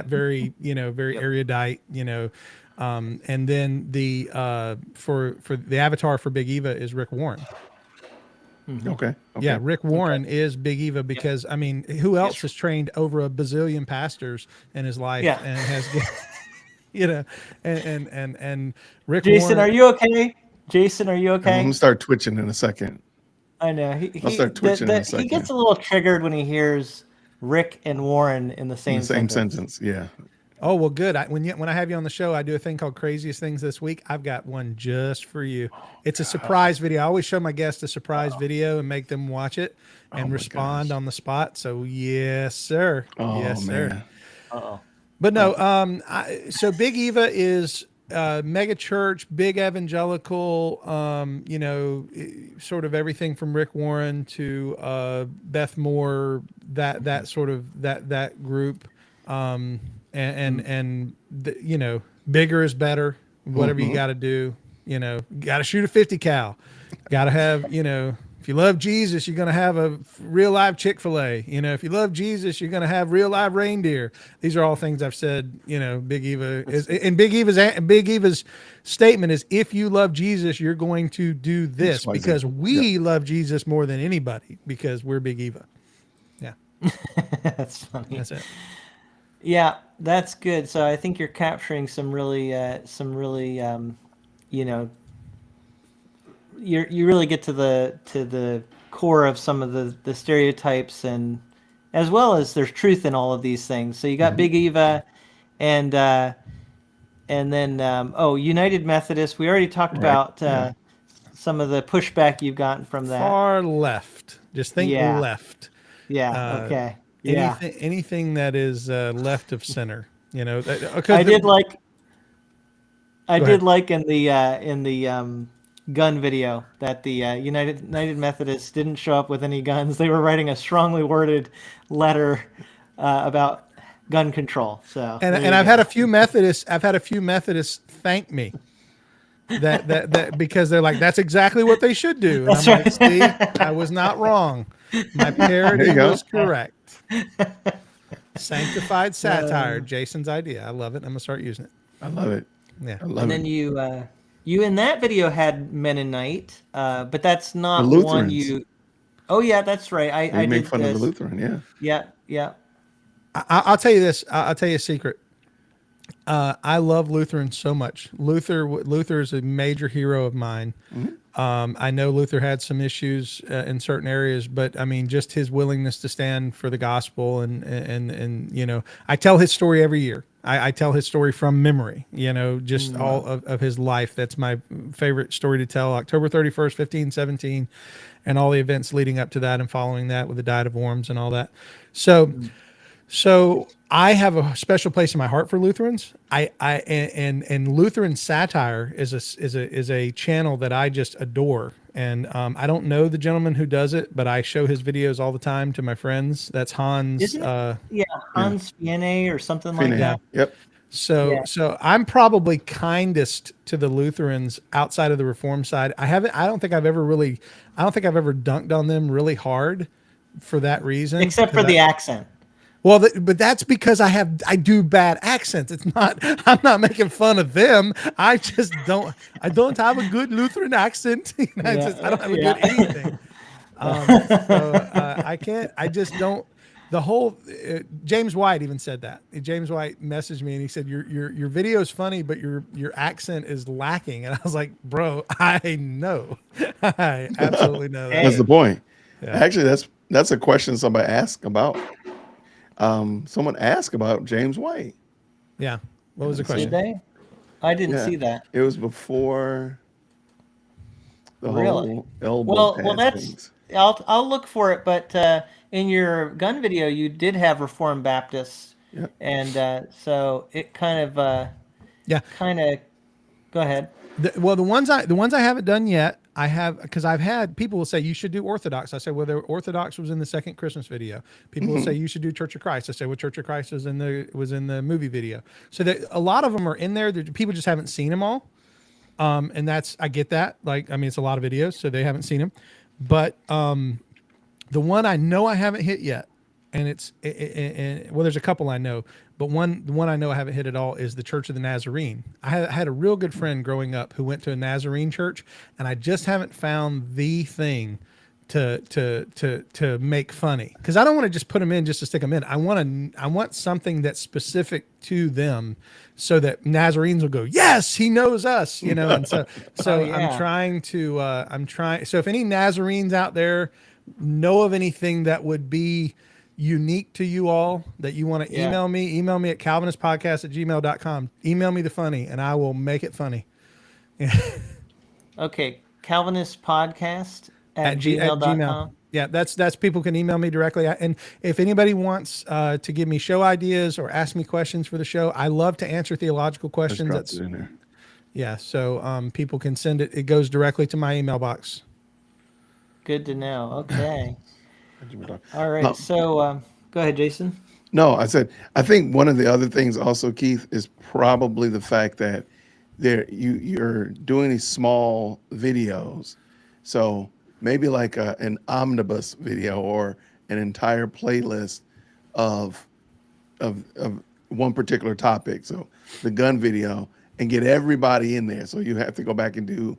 very very erudite, and then the for the avatar for Big Eva is Rick Warren. Okay. Yeah, Rick Warren is Big Eva because I mean, who else has trained over a bazillion pastors in his life and has, and Rick Jason, Warren. are you okay? Jason, are you okay? I'm gonna start twitching in a second. I know. I'll start twitching in a second. He gets a little triggered when he hears Rick and Warren in the same sentence. Yeah. Oh, well, good. When I have you on the show, I do a thing called Craziest Things This Week. I've got one just for you. It's a surprise video. I always show my guests a surprise video and make them watch it and respond on the spot. So yes, sir. Oh, yes, man. sir. Uh-oh. But no, so Big Eva is mega church, big evangelical, sort of everything from Rick Warren to Beth Moore, that sort of that group. Bigger is better. Whatever you got to do, got to shoot a 50 cal. Got to have, if you love Jesus, you're going to have a real live Chick-fil-A. If you love Jesus, you're going to have real live reindeer. These are all things I've said, Big Eva is, and Big Eva's statement is, if you love Jesus, you're going to do this because we love Jesus more than anybody because we're Big Eva. Yeah. That's funny. That's it. Yeah, that's good. So I think you're capturing some really, you really get to the core of some of the stereotypes, and as well as there's truth in all of these things. So you got Big Eva, and then United Methodist. We already talked about some of the pushback you've gotten from that. Far left. Just think left. Yeah. Okay. Yeah. Anything that is left of center, I did like in the gun video that the United Methodists didn't show up with any guns. They were writing a strongly worded letter about gun control. So and I've had a few Methodists thank me that because they're like, that's exactly what they should do. And I'm like, see, I was not wrong. My parody was correct. Sanctified satire, Jason's idea. I love it. I'm gonna start using it. I love it. Yeah. I love and it. then you in that video had Mennonite, but that's not one you. Oh yeah, that's right. I make did fun of the Lutheran. Yeah. Yeah. I'll tell you this. I'll tell you a secret. I love Lutheran so much. Luther is a major hero of mine. Mm-hmm. I know Luther had some issues in certain areas, but I mean, just his willingness to stand for the gospel and I tell his story every year. I tell his story from memory, just all of his life. That's my favorite story to tell. October 31st, 1517, and all the events leading up to that and following that with the Diet of Worms and all that. So I have a special place in my heart for Lutherans. And Lutheran satire is a channel that I just adore. And I don't know the gentleman who does it, but I show his videos all the time to my friends. That's Hans. Hans Fiene or something like that. Yep. So I'm probably kindest to the Lutherans outside of the Reform side. I don't think I've ever dunked on them really hard for that reason. Except for the accent. Well, but that's because I do bad accents. I'm not making fun of them. I just don't have a good Lutheran accent. I don't have a good anything. I can't, I just don't, the whole, James White even said that. James White messaged me and he said, your video is funny, but your accent is lacking. And I was like, bro, I know. I absolutely know that. That's the point. Yeah. Actually, that's a question somebody asked about. Someone asked about James White. Yeah. What was the question? Did they? I didn't see that. It was before the whole elbow well, that's things. I'll look for it. But in your gun video, you did have Reformed Baptists, and so it kind of go ahead. The ones I haven't done yet, I have, because I've had people will say you should do Orthodox. I say, well, the Orthodox was in the second Christmas video. People will say you should do Church of Christ. I say, well, Church of Christ was in the movie video. So that a lot of them are in there. People just haven't seen them all, and I get that. Like, I mean, it's a lot of videos, so they haven't seen them. But the one I know I haven't hit yet, and well, there's a couple I know, but the one I know I haven't hit at all is the Church of the Nazarene. I had a real good friend growing up who went to a Nazarene church, and I just haven't found the thing to make funny, because I don't want to just put them in just to stick them in. I want something that's specific to them, so that Nazarenes will go, yes, he knows us, And so I'm trying. So if any Nazarenes out there know of anything that would be, unique to you all that you want to email me at calvinistpodcast@gmail.com. Email me the funny and I will make it funny. Okay. Calvinist podcast at gmail.com. Yeah, that's people can email me directly. And if anybody wants to give me show ideas or ask me questions for the show, I love to answer theological questions. That's in there. Yeah, so people can send it. It goes directly to my email box. Good to know. Okay. All right. So go ahead, Jason. No, I think one of the other things also, Keith, is probably the fact that you're doing these small videos. So maybe like an omnibus video or an entire playlist of one particular topic. So the gun video, and get everybody in there. So you have to go back and do,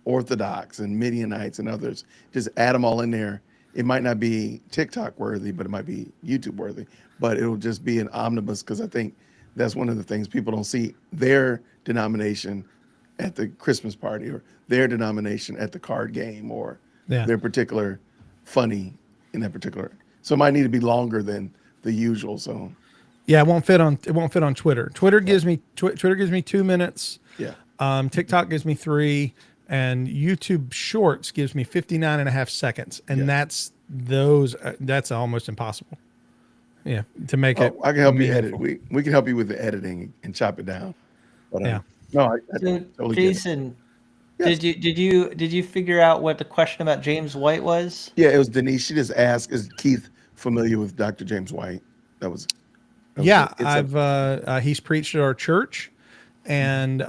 Orthodox and Midianites and others. Just add them all in there. It might not be TikTok worthy, but it might be YouTube worthy. But it'll just be an omnibus, because I think that's one of the things people don't see their denomination at the Christmas party, or their denomination at the card game, or their particular funny in that particular. So it might need to be longer than the usual. So yeah, it won't fit on Twitter. Twitter gives me 2 minutes. Yeah. TikTok gives me 3, and YouTube Shorts gives me 59.5 seconds, and that's almost impossible. Yeah, to make it. I can help you edit. We can help you with the editing and chop it down. But, yeah. No, I totally Jason, yes. Did you figure out what the question about James White was? Yeah, it was Denise. She just asked, "Is Keith familiar with Dr. James White?" That was he's preached at our church, and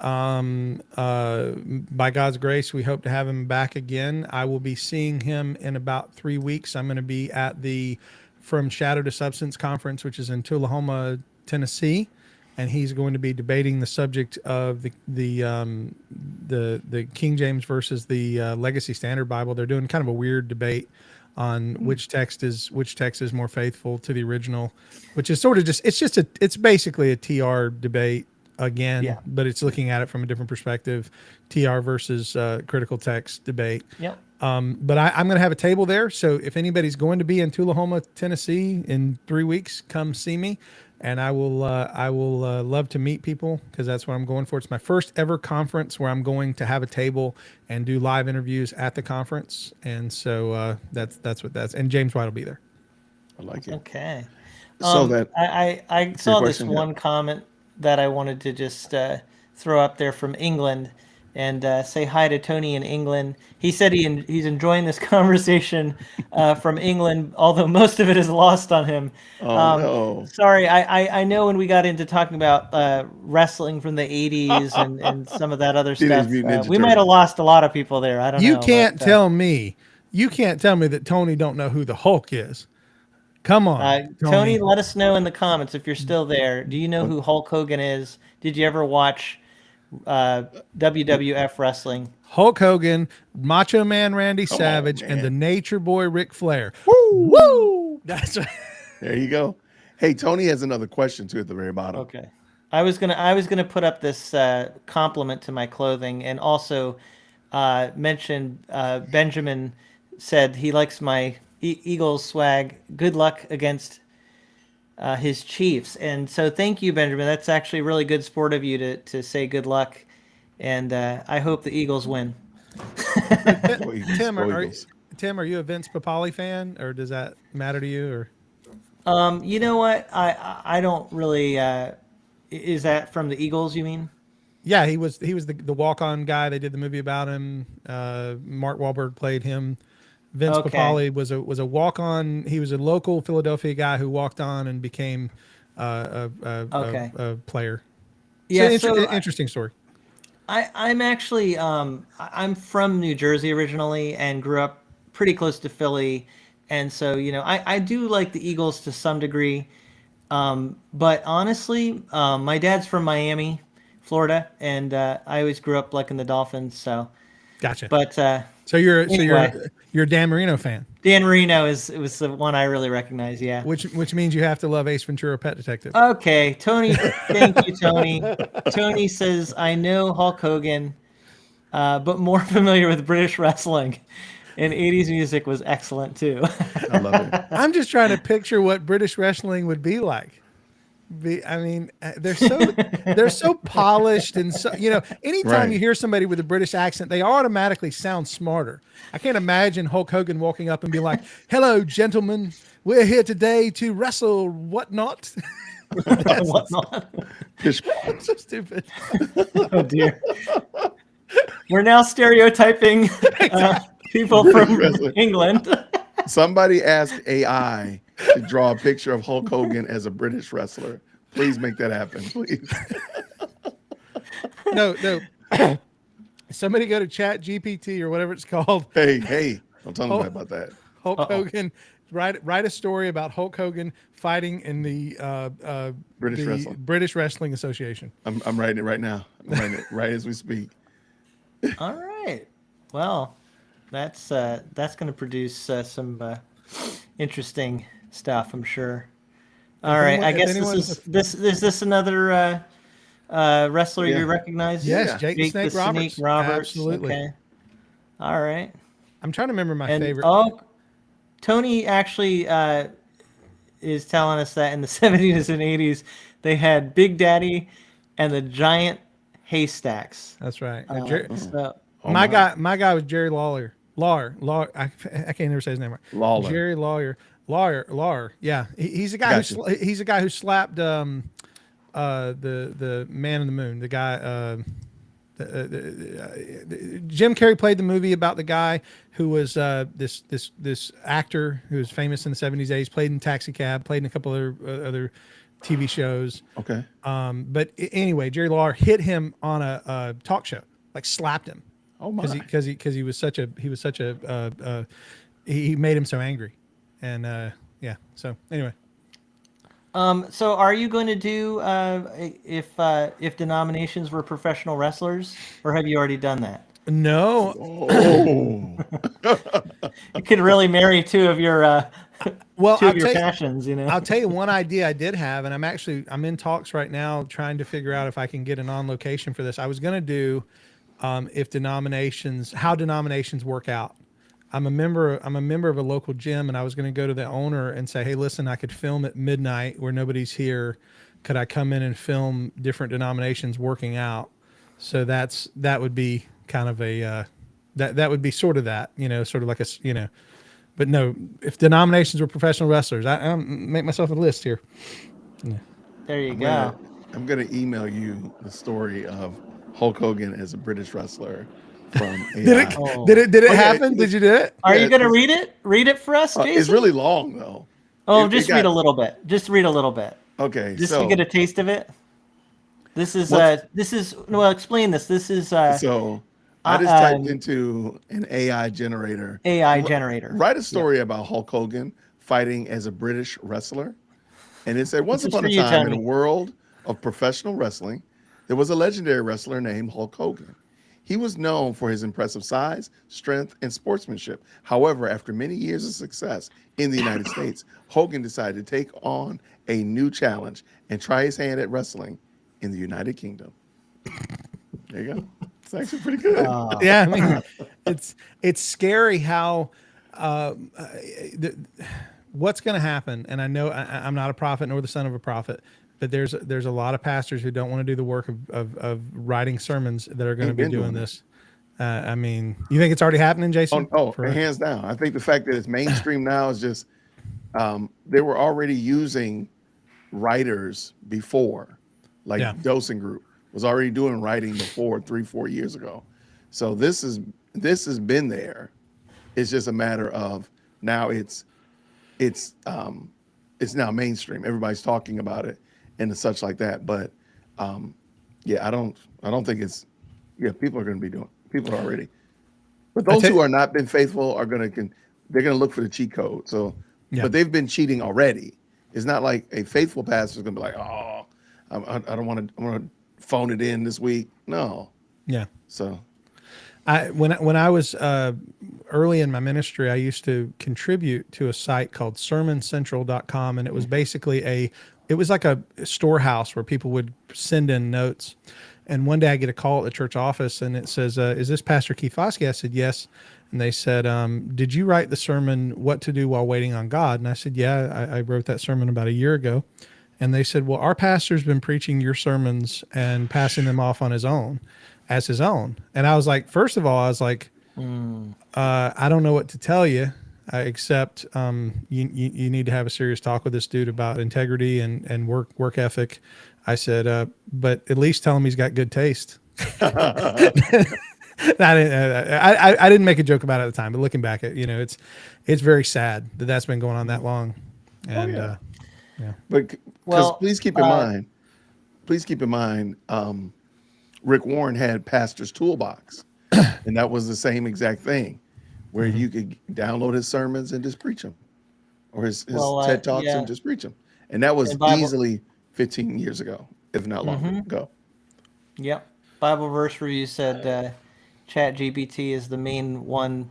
by God's grace, we hope to have him back again. I will be seeing him in about 3 weeks. I'm going to be at the From Shadow to Substance conference, which is in Tullahoma, Tennessee, and he's going to be debating the subject of the King James versus the Legacy Standard Bible. They're doing kind of a weird debate on which text is more faithful to the original, which is sort of it's basically a TR debate again, but it's looking at it from a different perspective, TR versus critical text debate. Yep. But I'm going to have a table there. So if anybody's going to be in Tullahoma, Tennessee in 3 weeks, come see me. And I will love to meet people, because that's what I'm going for. It's my first ever conference where I'm going to have a table and do live interviews at the conference. And so that's what that's. And James White will be there. I like it. Okay. So I saw this one comment that I wanted to just throw up there from England, and say hi to Tony in England. He said he's enjoying this conversation from England, although most of it is lost on him. No. Sorry, I know when we got into talking about wrestling from the 80s and some of that other stuff, we might have lost a lot of people there. I don't know. You can't tell me that Tony don't know who the Hulk is. Come on, Tony, let us know in the comments if you're still there. Do you know who Hulk Hogan is? Did you ever watch WWF wrestling? Hulk Hogan, Macho Man Randy Savage, and the Nature Boy Ric Flair. Woo! Woo! That's right. There you go. Hey, Tony has another question too at the very bottom. Okay. I was gonna put up this compliment to my clothing, and also mention Benjamin said he likes my Eagles swag. Good luck against his Chiefs. And so thank you, Benjamin. That's actually really good sport of you to say good luck. And I hope the Eagles win. Tim, are you a Vince Papale fan, or does that matter to you? Or you know what? I don't really. Is that from the Eagles, you mean? Yeah, he was the walk-on guy. They did the movie about him. Mark Wahlberg played him. Vince Papale was a walk-on. He was a local Philadelphia guy who walked on and became a player. Yeah, interesting story. I'm actually I'm from New Jersey originally and grew up pretty close to Philly, and so I do like the Eagles to some degree, but honestly, my dad's from Miami, Florida, and I always grew up liking the Dolphins. So, gotcha. But so you're a Dan Marino fan. Dan Marino was the one I really recognize. Yeah. Which means you have to love Ace Ventura: Pet Detective. Okay, Tony. Thank you, Tony. Tony says I know Hulk Hogan, but more familiar with British wrestling. And 80s music was excellent too. I love it. I'm just trying to picture what British wrestling would be like. They're so polished and so, anytime Right. you hear somebody with a British accent, they automatically sound smarter. I can't imagine Hulk Hogan walking up and be like, "Hello, gentlemen, we're here today to wrestle whatnot." Whatnot. Fish- That's so stupid. Oh dear. We're now stereotyping people from Wrestling. England. Somebody asked AI to draw a picture of Hulk Hogan as a British wrestler. Please make that happen, please. No. Somebody go to Chat GPT or whatever it's called. Hey, don't tell nobody about that. Hulk Hogan. Write a story about Hulk Hogan fighting in the British Wrestling Association. I'm writing it right now. I'm writing it right as we speak. All right. Well, that's going to produce some interesting stuff, I'm sure. All right. I guess this is another wrestler you recognize. Yes, Jake the Snake Roberts. Absolutely. Okay. All right. I'm trying to remember my favorite. Oh, Tony actually is telling us that in the 70s and 80s they had Big Daddy and the Giant Haystacks. That's right. my guy was Jerry Lawler. Lawler. I can't never say his name right. Lawler. Jerry Lawler. Yeah, he's a guy he's a guy who slapped the Man in the Moon. The guy. Jim Carrey played the movie about the guy who was this actor who was famous in the 70s, 80s, played in Taxi Cab, played in a couple other TV shows. Okay. But anyway, Jerry Lawler hit him on a talk show, like slapped him. Oh my! Because he made him so angry, and yeah. So anyway. So are you going to do if denominations were professional wrestlers, or have you already done that? No. Oh. You could really marry two of your passions, I'll tell you one idea I did have, and I'm in talks right now trying to figure out if I can get an on location for this. I was going to do how denominations work out. I'm a member of a local gym, and I was going to go to the owner and say, "Hey, listen, I could film at midnight where nobody's here. Could I come in and film different denominations working out?" So that would be kind of a that would be sort of that, sort of like a. But no, if denominations were professional wrestlers, I make myself a list here. Yeah. There you go. I'm gonna email you the story of Hulk Hogan as a British wrestler from AI. Did it happen? Did you do it? Are you going to read it? Read it for us, Jason? It's really long though. Oh, just read a little bit. Just read a little bit. Okay. Just to get a taste of it. This is explain this. This is so I just typed into an AI generator. Write a story about Hulk Hogan fighting as a British wrestler. And it said, once upon a time in a world of professional wrestling, there was a legendary wrestler named Hulk Hogan. He was known for his impressive size, strength, and sportsmanship. However, after many years of success in the United States, Hogan decided to take on a new challenge and try his hand at wrestling in the United Kingdom. There you go. It's actually pretty good. Yeah, I mean, it's scary how what's going to happen. And I know I'm not a prophet nor the son of a prophet, but there's a lot of pastors who don't want to do the work of writing sermers that are going to be doing this. I mean, you think it's already happening, Jason? Hands down. I think the fact that it's mainstream now is just they were already using writers before, like Dosing Group was already doing writing before 3-4 years ago. So this has been there. It's just a matter of now it's now mainstream. Everybody's talking about it and such like that. But I don't think it's people are going to be doing. People are already. But those who are not been faithful are they're going to look for the cheat code. So, but they've been cheating already. It's not like a faithful pastor is going to be like, oh, I don't want to phone it in this week. No. Yeah. So, when I was early in my ministry, I used to contribute to a site called sermoncentral.com, and it was basically it was like a storehouse where people would send in notes. And one day I get a call at the church office, and it says, "Is this Pastor Keith Foskey?" I said, "Yes." and they said, did you write the sermon, What to Do While Waiting on God? And I said, yeah, I wrote that sermon about a year ago. And they said, well, our pastor's been preaching your sermons and passing them off on his own as his own. And I was like, first of all, I was like, I don't know what to tell you, except you need to have a serious talk with this dude about integrity and work ethic. I said, but at least tell him he's got good taste. I didn't make a joke about it at the time, but looking back at, it's very sad that that's been going on that long. And yeah. But please keep in mind, Rick Warren had Pastor's Toolbox, and that was the same exact thing, where you could download his sermons and just preach them, or his TED Talks and just preach them. And that was easily 15 years ago, if not longer ago. Yep. Bible verse review said ChatGPT is the main one.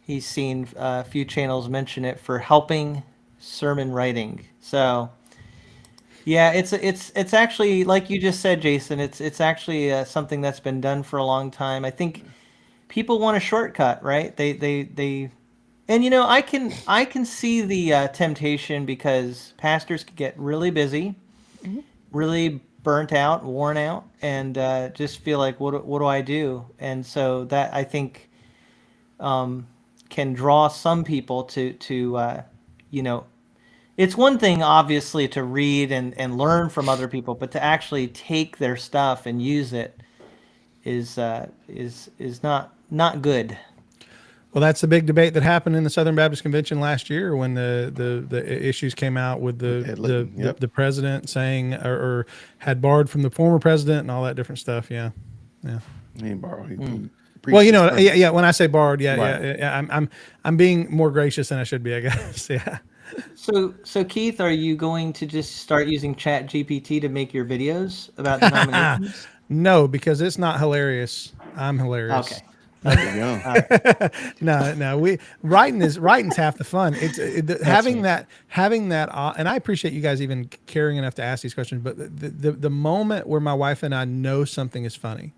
He's seen a few channels mention it for helping sermon writing. So yeah, it's actually, like you just said, Jason, it's actually something that's been done for a long time. I think people want a shortcut, right? They and I can see the temptation, because pastors can get really busy, really burnt out, worn out, and just feel like, what do I do? And so that, I think, can draw some people to it's one thing, obviously, to read and learn from other people, but to actually take their stuff and use it is not good. Well, that's the big debate that happened in the Southern Baptist Convention last year, when the issues came out with the president saying, or had borrowed from the former president and all that different stuff. Yeah. He ain't borrowed. Well, yeah. When I say borrowed, I'm being more gracious than I should be, I guess. Yeah. So Keith, are you going to just start using ChatGPT to make your videos about denominations? No, because it's not hilarious. I'm hilarious. Okay. No. Writing's half the fun. Having that, and I appreciate you guys even caring enough to ask these questions. But the moment where my wife and I know something is funny,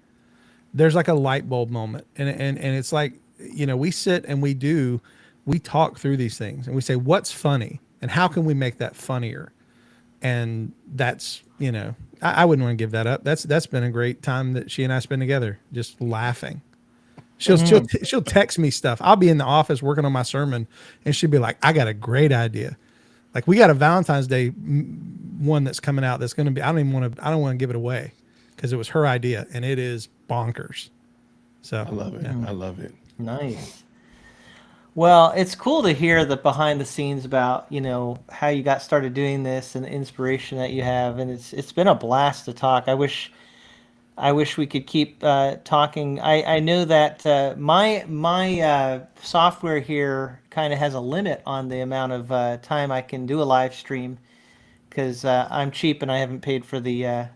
there's like a light bulb moment, and it's like, we sit and we talk through these things, and we say, what's funny and how can we make that funnier? And that's, I wouldn't want to give that up. That's been a great time that she and I spend together, just laughing. She'll text me stuff. I'll be in the office working on my sermon, and she'll be like, I got a great idea. Like, we got a Valentine's Day one that's coming out that's going to be, I don't want to give it away, because it was her idea, and it is bonkers. So I love it. I love it. Nice. Well, it's cool to hear the behind the scenes about, how you got started doing this and the inspiration that you have. And it's been a blast to talk. I wish we could keep talking. I know that my software here kind of has a limit on the amount of time I can do a live stream, because I'm cheap and I haven't paid for the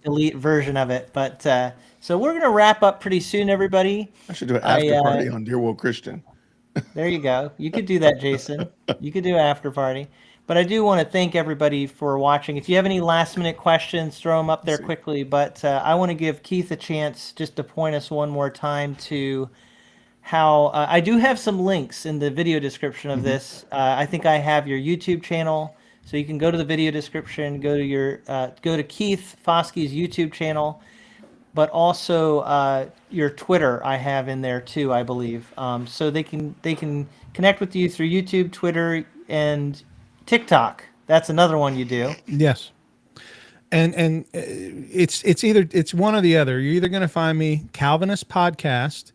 elite version of it. But so we're going to wrap up pretty soon, everybody. I should do an after party on Dear World Christian. There you go. You could do that, Jason. You could do an after party. But I do want to thank everybody for watching. If you have any last minute questions, throw them up there quickly. But I want to give Keith a chance just to point us one more time to how I do have some links in the video description of this. I think I have your YouTube channel, so you can go to the video description, go to Keith Foskey's YouTube channel, but also your Twitter I have in there too, I believe. So they can connect with you through YouTube, Twitter, and TikTok. That's another one you do. Yes. And it's one or the other. You're either going to find me Calvinist Podcast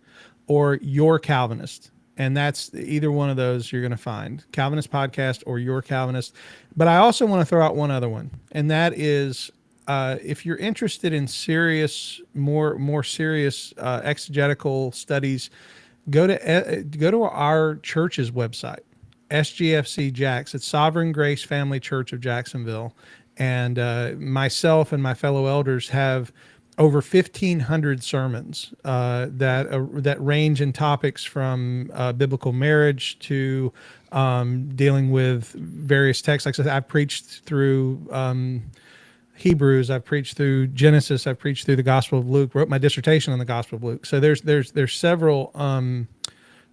or Your Calvinist. And that's either one of those you're going to find, Calvinist Podcast or Your Calvinist. But I also want to throw out one other one. And that is, if you're interested in more serious exegetical studies, go to our church's website, SGFC Jax. It's Sovereign Grace Family Church of Jacksonville, and myself and my fellow elders have over 1,500 sermons that range in topics from biblical marriage to dealing with various texts. Like I said, I've preached through Hebrews, I've preached through Genesis, I've preached through the Gospel of Luke, wrote my dissertation on the Gospel of Luke. So there's several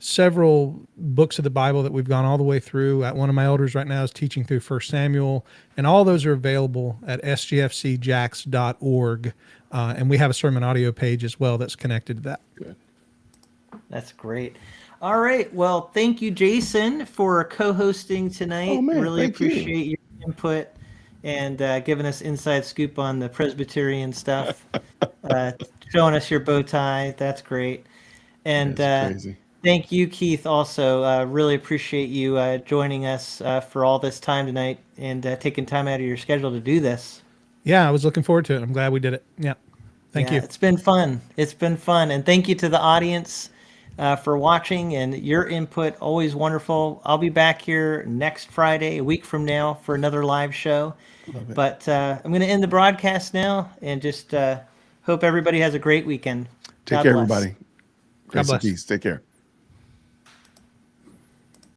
several books of the Bible that we've gone all the way through. One of my elders right now is teaching through 1 Samuel, and all those are available at sgfcjax.org. And we have a sermon audio page as well that's connected to that. Good. That's great. All right. Well, thank you, Jason, for co-hosting tonight. Oh, man, really thank you. appreciate your input and giving us inside scoop on the Presbyterian stuff. Showing us your bow tie. That's great. And That's crazy. thank you, Keith, also. Really appreciate you joining us for all this time tonight and taking time out of your schedule to do this. Yeah, I was looking forward to it. I'm glad we did it. Yeah. Thank you. It's been fun. It's been fun. And thank you to the audience for watching and your input. Always wonderful. I'll be back here next Friday, a week from now, for another live show. But I'm going to end the broadcast now and just hope everybody has a great weekend. Take God care, bless. everybody. Grace and peace. Take care.